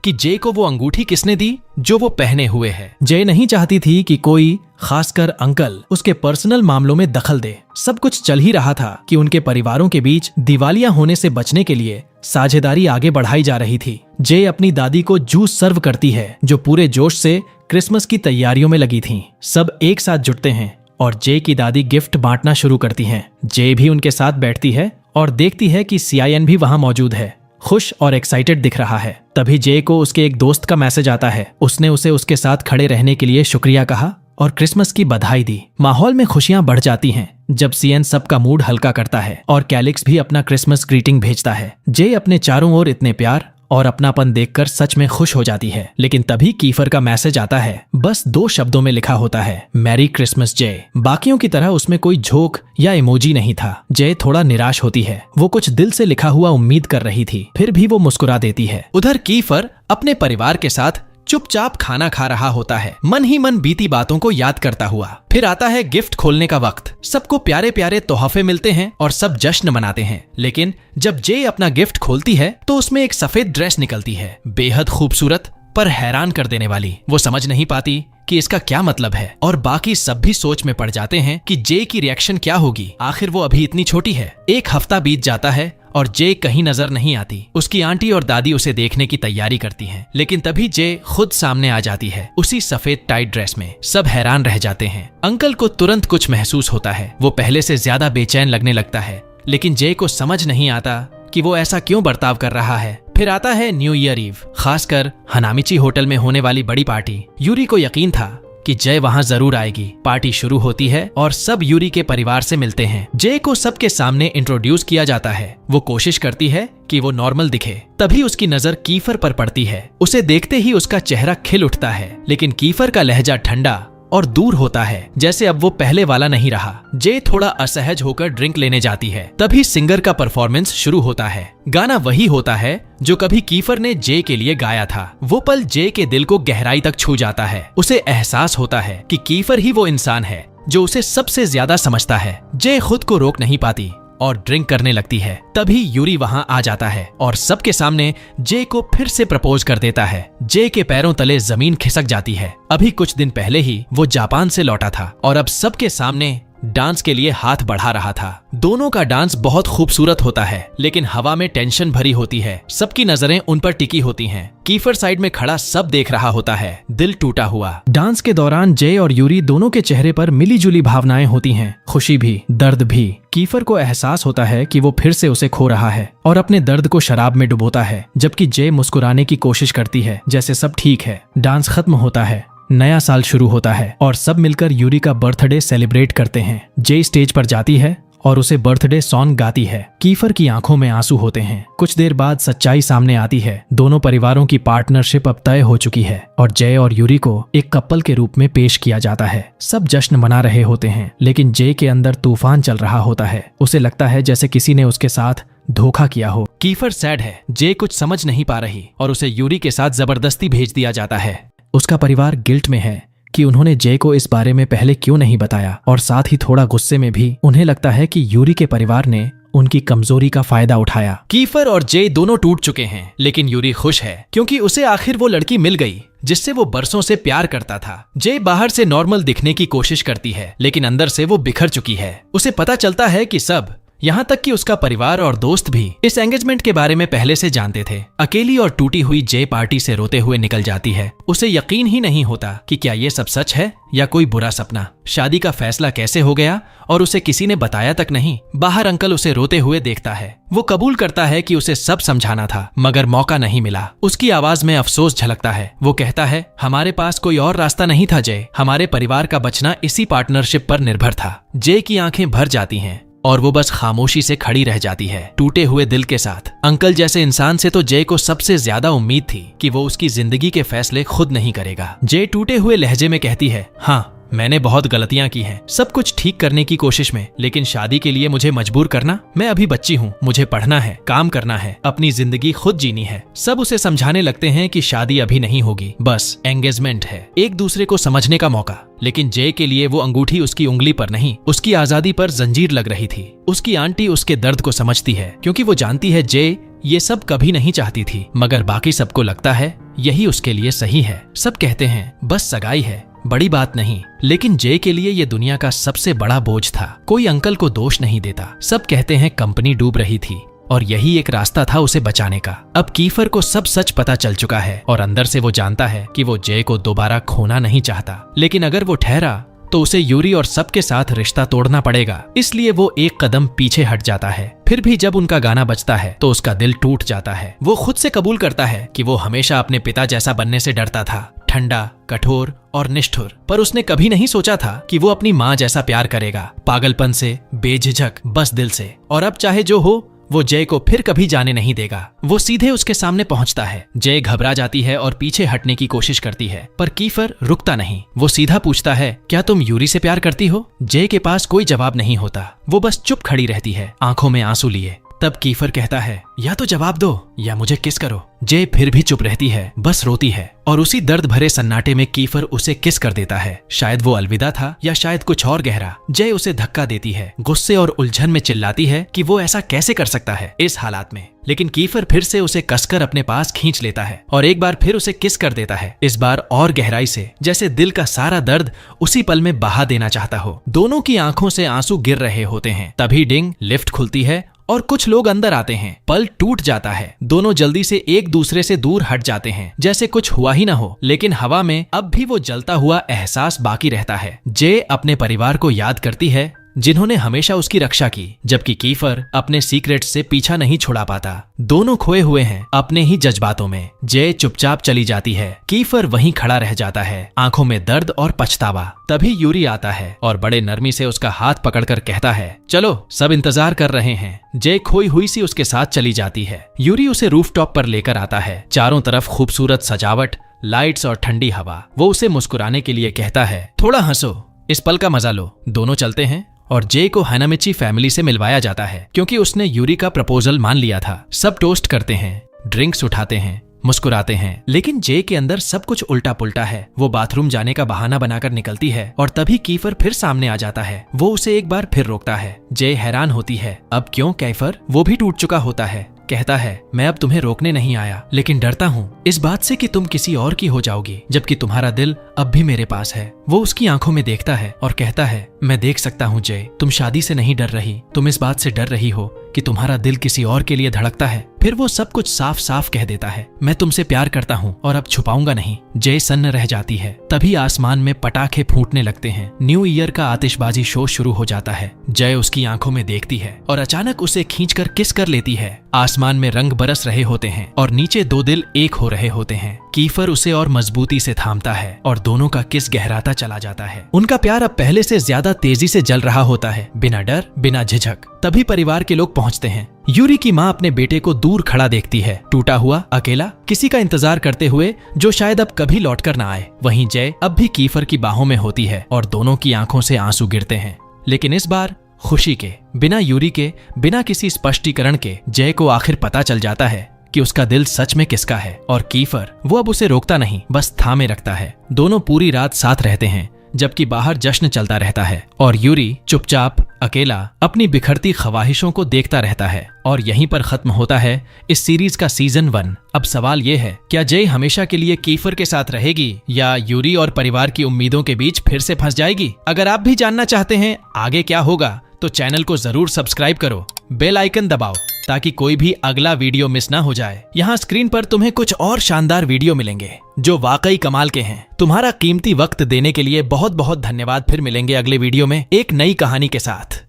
कि जय को वो अंगूठी किसने दी जो वो पहने हुए है। जय नहीं चाहती थी कि कोई, खासकर अंकल, उसके पर्सनल मामलों में दखल दे। सब कुछ चल ही रहा था कि उनके परिवारों के बीच दिवालिया होने से बचने के लिए साझेदारी आगे बढ़ाई जा रही थी। जय अपनी दादी को जूस सर्व करती है, जो पूरे जोश से क्रिसमस की तैयारियों में लगी थी। सब एक साथ जुटते हैं और जय की दादी गिफ्ट बांटना शुरू करती हैं। जय भी उनके साथ बैठती है और देखती है कि सीआईएन भी वहां मौजूद है, खुश और एक्साइटेड दिख रहा है। तभी जय को उसके एक दोस्त का मैसेज आता है। उसने उसे उसके साथ खड़े रहने के लिए शुक्रिया कहा और क्रिसमस की बधाई दी। माहौल में खुशियां बढ़ जाती हैं जब सीएन सबका मूड हल्का करता है और कैलिक्स भी अपना क्रिसमस ग्रीटिंग भेजता है। जय अपने चारों ओर इतने प्यार और अपनापन देखकर सच में खुश हो जाती है। लेकिन तभी कीफर का मैसेज आता है। बस 2 शब्दों में लिखा होता है, मैरी क्रिसमस जय। बाकियों की तरह उसमें कोई झोंक या इमोजी नहीं था। जय थोड़ा निराश होती है। वो कुछ दिल से लिखा हुआ उम्मीद कर रही थी, फिर भी वो मुस्कुरा देती है। उधर कीफर अपने परिवार के साथ चुपचाप खाना खा रहा होता है, मन ही मन बीती बातों को याद करता हुआ। फिर आता है गिफ्ट खोलने का वक्त। सबको प्यारे प्यारे तोहफे मिलते हैं और सब जश्न मनाते हैं। लेकिन जब जय अपना गिफ्ट खोलती है तो उसमें एक सफेद ड्रेस निकलती है, बेहद खूबसूरत पर हैरान कर देने वाली। वो समझ नहीं पाती कि इसका क्या मतलब है और बाकी सब भी सोच में पड़ जाते हैं कि जय की रिएक्शन क्या होगी। आखिर वो अभी इतनी छोटी है। 1 हफ्ता बीत जाता है और जय कहीं नजर नहीं आती। उसकी आंटी और दादी उसे देखने की तैयारी करती हैं, लेकिन तभी जय खुद सामने आ जाती है, उसी सफेद टाइट ड्रेस में। सब हैरान रह जाते हैं। अंकल को तुरंत कुछ महसूस होता है। वो पहले से ज्यादा बेचैन लगने लगता है, लेकिन जय को समझ नहीं आता कि वो ऐसा क्यों बर्ताव कर रहा है। फिर आता है न्यू ईयर ईव, खासकर हनामिची होटल में होने वाली बड़ी पार्टी। यूरी को यकीन था कि जय वहां जरूर आएगी। पार्टी शुरू होती है और सब यूरी के परिवार से मिलते हैं। जय को सबके सामने इंट्रोड्यूस किया जाता है। वो कोशिश करती है कि वो नॉर्मल दिखे। तभी उसकी नजर कीफर पर पड़ती है। उसे देखते ही उसका चेहरा खिल उठता है, लेकिन कीफर का लहजा ठंडा और दूर होता है, जैसे अब वो पहले वाला नहीं रहा। जय थोड़ा असहज होकर ड्रिंक लेने जाती है। तभी सिंगर का परफॉर्मेंस शुरू होता है। गाना वही होता है जो कभी कीफर ने जय के लिए गाया था। वो पल जय के दिल को गहराई तक छू जाता है। उसे एहसास होता है कि कीफर ही वो इंसान है जो उसे सबसे ज्यादा समझता है। जय खुद को रोक नहीं पाती और ड्रिंक करने लगती है। तभी यूरी वहां आ जाता है और सबके सामने जय को फिर से प्रपोज कर देता है। जय के पैरों तले जमीन खिसक जाती है। अभी कुछ दिन पहले ही वो जापान से लौटा था और अब सबके सामने डांस के लिए हाथ बढ़ा रहा था। दोनों का डांस बहुत खूबसूरत होता है, लेकिन हवा में टेंशन भरी होती है। सबकी नजरें उन पर टिकी होती हैं। कीफर साइड में खड़ा सब देख रहा होता है, दिल टूटा हुआ। डांस के दौरान जय और यूरी दोनों के चेहरे पर मिली जुली भावनाएं होती हैं, खुशी भी, दर्द भी। कीफर को एहसास होता है कि वो फिर से उसे खो रहा है और अपने दर्द को शराब में डुबोता है, जबकि जय मुस्कुराने की कोशिश करती है जैसे सब ठीक है। डांस खत्म होता है, नया साल शुरू होता है और सब मिलकर यूरी का बर्थडे सेलिब्रेट करते हैं। जय स्टेज पर जाती है और उसे बर्थडे सॉन्ग गाती है। कीफर की आंखों में आंसू होते हैं। कुछ देर बाद सच्चाई सामने आती है। दोनों परिवारों की पार्टनरशिप अब तय हो चुकी है और जय और यूरी को एक कपल के रूप में पेश किया जाता है। सब जश्न मना रहे होते हैं, लेकिन जय के अंदर तूफान चल रहा होता है। उसे लगता है जैसे किसी ने उसके साथ धोखा किया हो। कीफर सैड है। जय कुछ समझ नहीं पा रही और उसे यूरी के साथ जबरदस्ती भेज दिया जाता है। उसका परिवार गिल्ट में है कि उन्होंने जय को इस बारे में पहले क्यों नहीं बताया, और साथ ही थोड़ा गुस्से में भी। उन्हें लगता है कि यूरी के परिवार ने उनकी कमजोरी का फायदा उठाया। कीफर और जे दोनों टूट चुके हैं, लेकिन यूरी खुश है क्योंकि उसे आखिर वो लड़की मिल गई जिससे वो बरसों से प्यार करता था। जे बाहर से नॉर्मल दिखने की कोशिश करती है, लेकिन अंदर से वो बिखर चुकी है। उसे पता चलता है कि सब, यहाँ तक कि उसका परिवार और दोस्त भी इस एंगेजमेंट के बारे में पहले से जानते थे। अकेली और टूटी हुई जे पार्टी से रोते हुए निकल जाती है। उसे यकीन ही नहीं होता कि क्या ये सब सच है या कोई बुरा सपना। शादी का फैसला कैसे हो गया और उसे किसी ने बताया तक नहीं। बाहर अंकल उसे रोते हुए देखता है। वो कबूल करता है कि उसे सब समझाना था, मगर मौका नहीं मिला। उसकी आवाज में अफसोस झलकता है। वो कहता है, हमारे पास कोई और रास्ता नहीं था जय। हमारे परिवार का बचना इसी पार्टनरशिप पर निर्भर था। जय की आंखें भर जाती हैं और वो बस खामोशी से खड़ी रह जाती है, टूटे हुए दिल के साथ। अंकल जैसे इंसान से तो जय को सबसे ज्यादा उम्मीद थी कि वो उसकी जिंदगी के फैसले खुद नहीं करेगा। जय टूटे हुए लहजे में कहती है, हाँ मैंने बहुत गलतियां की हैं, सब कुछ ठीक करने की कोशिश में, लेकिन शादी के लिए मुझे मजबूर करना। मैं अभी बच्ची हूँ, मुझे पढ़ना है, काम करना है, अपनी जिंदगी खुद जीनी है। सब उसे समझाने लगते हैं कि शादी अभी नहीं होगी, बस एंगेजमेंट है, एक दूसरे को समझने का मौका। लेकिन जय के लिए वो अंगूठी उसकी उंगली पर नहीं, उसकी आजादी पर जंजीर लग रही थी। उसकी आंटी उसके दर्द को समझती है क्योंकि वो जानती है जय ये सब कभी नहीं चाहती थी, मगर बाकी सबको लगता है यही उसके लिए सही है। सब कहते हैं बस सगाई है, बड़ी बात नहीं, लेकिन जय के लिए ये दुनिया का सबसे बड़ा बोझ था। कोई अंकल को दोष नहीं देता। सब कहते हैं कंपनी डूब रही थी और यही एक रास्ता था उसे बचाने का। अब कीफर को सब सच पता चल चुका है और अंदर से वो जानता है कि वो जय को दोबारा खोना नहीं चाहता, लेकिन अगर वो ठहरा तो उसे यूरी और सबके साथ रिश्ता तोड़ना पड़ेगा। इसलिए वो एक कदम पीछे हट जाता है। फिर भी जब उनका गाना बजता है तो उसका दिल टूट जाता है। वो खुद से कबूल करता है कि वो हमेशा अपने पिता जैसा बनने से डरता था, ठंडा, कठोर और निष्ठुर। पर उसने कभी नहीं सोचा था कि वो अपनी माँ जैसा प्यार करेगा, पागलपन से, बेझिझक, बस दिल से। और अब चाहे जो हो, वो जय को फिर कभी जाने नहीं देगा। वो सीधे उसके सामने पहुंचता है। जय घबरा जाती है और पीछे हटने की कोशिश करती है, पर कीफर रुकता नहीं। वो सीधा पूछता है, क्या तुम यूरी से प्यार करती हो? जय के पास कोई जवाब नहीं होता। वो बस चुप खड़ी रहती है, आंखों में आंसू लिए। तब कीफर कहता है, या तो जवाब दो या मुझे किस करो। जय फिर भी चुप रहती है, बस रोती है। और उसी दर्द भरे सन्नाटे में कीफर उसे किस कर देता है। शायद वो अलविदा था या शायद कुछ और गहरा। जय उसे धक्का देती है, गुस्से और उलझन में चिल्लाती है कि वो ऐसा कैसे कर सकता है इस हालात में। लेकिन कीफर फिर से उसे कसकर अपने पास खींच लेता है और एक बार फिर उसे किस कर देता है, इस बार और गहराई से, जैसे दिल का सारा दर्द उसी पल में बहा देना चाहता हो। दोनों की आंखों से आंसू गिर रहे होते हैं। तभी डिंग, लिफ्ट खुलती है और कुछ लोग अंदर आते हैं। पल टूट जाता है। दोनों जल्दी से एक दूसरे से दूर हट जाते हैं, जैसे कुछ हुआ ही ना हो। लेकिन हवा में अब भी वो जलता हुआ एहसास बाकी रहता है। जय अपने परिवार को याद करती है जिन्होंने हमेशा उसकी रक्षा की, जबकि कीफर अपने सीक्रेट से पीछा नहीं छुड़ा पाता। दोनों खोए हुए हैं अपने ही जज्बातों में। जय चुपचाप चली जाती है। कीफर वहीं खड़ा रह जाता है, आंखों में दर्द और पछतावा। तभी यूरी आता है और बड़े नरमी से उसका हाथ पकड़कर कहता है, चलो सब इंतजार कर रहे हैं। जय खोई हुई सी उसके साथ चली जाती है। यूरी उसे रूफटॉप पर लेकर आता है। चारों तरफ खूबसूरत सजावट, लाइट्स और ठंडी हवा। वो उसे मुस्कुराने के लिए कहता है, थोड़ा हंसो, इस पल का मजा लो। दोनों चलते हैं और जय को हैनामिची फैमिली से मिलवाया जाता है क्योंकि उसने यूरी का प्रपोजल मान लिया था। सब टोस्ट करते हैं, ड्रिंक्स उठाते हैं, मुस्कुराते हैं, लेकिन जय के अंदर सब कुछ उल्टा पुल्टा है। वो बाथरूम जाने का बहाना बनाकर निकलती है और तभी कीफर फिर सामने आ जाता है। वो उसे एक बार फिर रोकता है। जय हैरान होती है, अब क्यों कीफर? वो भी टूट चुका होता है। कहता है, मैं अब तुम्हें रोकने नहीं आया, लेकिन डरता हूँ इस बात से कि तुम किसी और की हो जाओगी, जबकि तुम्हारा दिल अब भी मेरे पास है। वो उसकी आंखों में देखता है और कहता है, मैं देख सकता हूँ जय, तुम शादी से नहीं डर रही, तुम इस बात से डर रही हो कि तुम्हारा दिल किसी और के लिए धड़कता है। फिर वो सब कुछ साफ साफ कह देता है, मैं तुमसे प्यार करता हूँ और अब छुपाऊंगा नहीं। जय सन्न रह जाती है। तभी आसमान में पटाखे फूटने लगते हैं। न्यू ईयर का आतिशबाजी शो शुरू हो जाता है। जय उसकी आंखों में देखती है और अचानक उसे खींचकर किस कर लेती है। आसमान में रंग बरस रहे होते हैं और नीचे दो दिल एक हो रहे होते हैं। कीफर उसे और मजबूती से थामता है और दोनों का किस गहराता चला जाता है। उनका प्यार अब पहले से ज्यादा तेजी से जल रहा होता है, बिना डर, बिना झिझक। तभी परिवार के लोग पहुंचते हैं। यूरी की माँ अपने बेटे को दूर खड़ा देखती है, टूटा हुआ, अकेला, किसी का इंतजार करते हुए जो शायद अब कभी लौटकर ना आए। वहीं जय अब भी कीफर की बाहों में होती है और दोनों की आंखों से आंसू गिरते हैं, लेकिन इस बार खुशी के, बिना यूरी के, बिना किसी स्पष्टीकरण के। जय को आखिर पता चल जाता है कि उसका दिल सच में किसका है और कीफर वो अब उसे रोकता नहीं, बस थामे रखता है। दोनों पूरी रात साथ रहते हैं, जबकि बाहर जश्न चलता रहता है और यूरी चुपचाप अकेला अपनी बिखरती ख्वाहिशों को देखता रहता है। और यहीं पर खत्म होता है इस सीरीज का सीजन 1। अब सवाल ये है, क्या जय हमेशा के लिए कीफर के साथ रहेगी या यूरी और परिवार की उम्मीदों के बीच फिर से फंस जाएगी? अगर आप भी जानना चाहते हैं आगे क्या होगा तो चैनल को जरूर सब्सक्राइब करो, बेल आइकन दबाओ ताकि कोई भी अगला वीडियो मिस ना हो जाए। यहाँ स्क्रीन पर तुम्हें कुछ और शानदार वीडियो मिलेंगे जो वाकई कमाल के हैं। तुम्हारा कीमती वक्त देने के लिए बहुत बहुत धन्यवाद। फिर मिलेंगे अगले वीडियो में एक नई कहानी के साथ।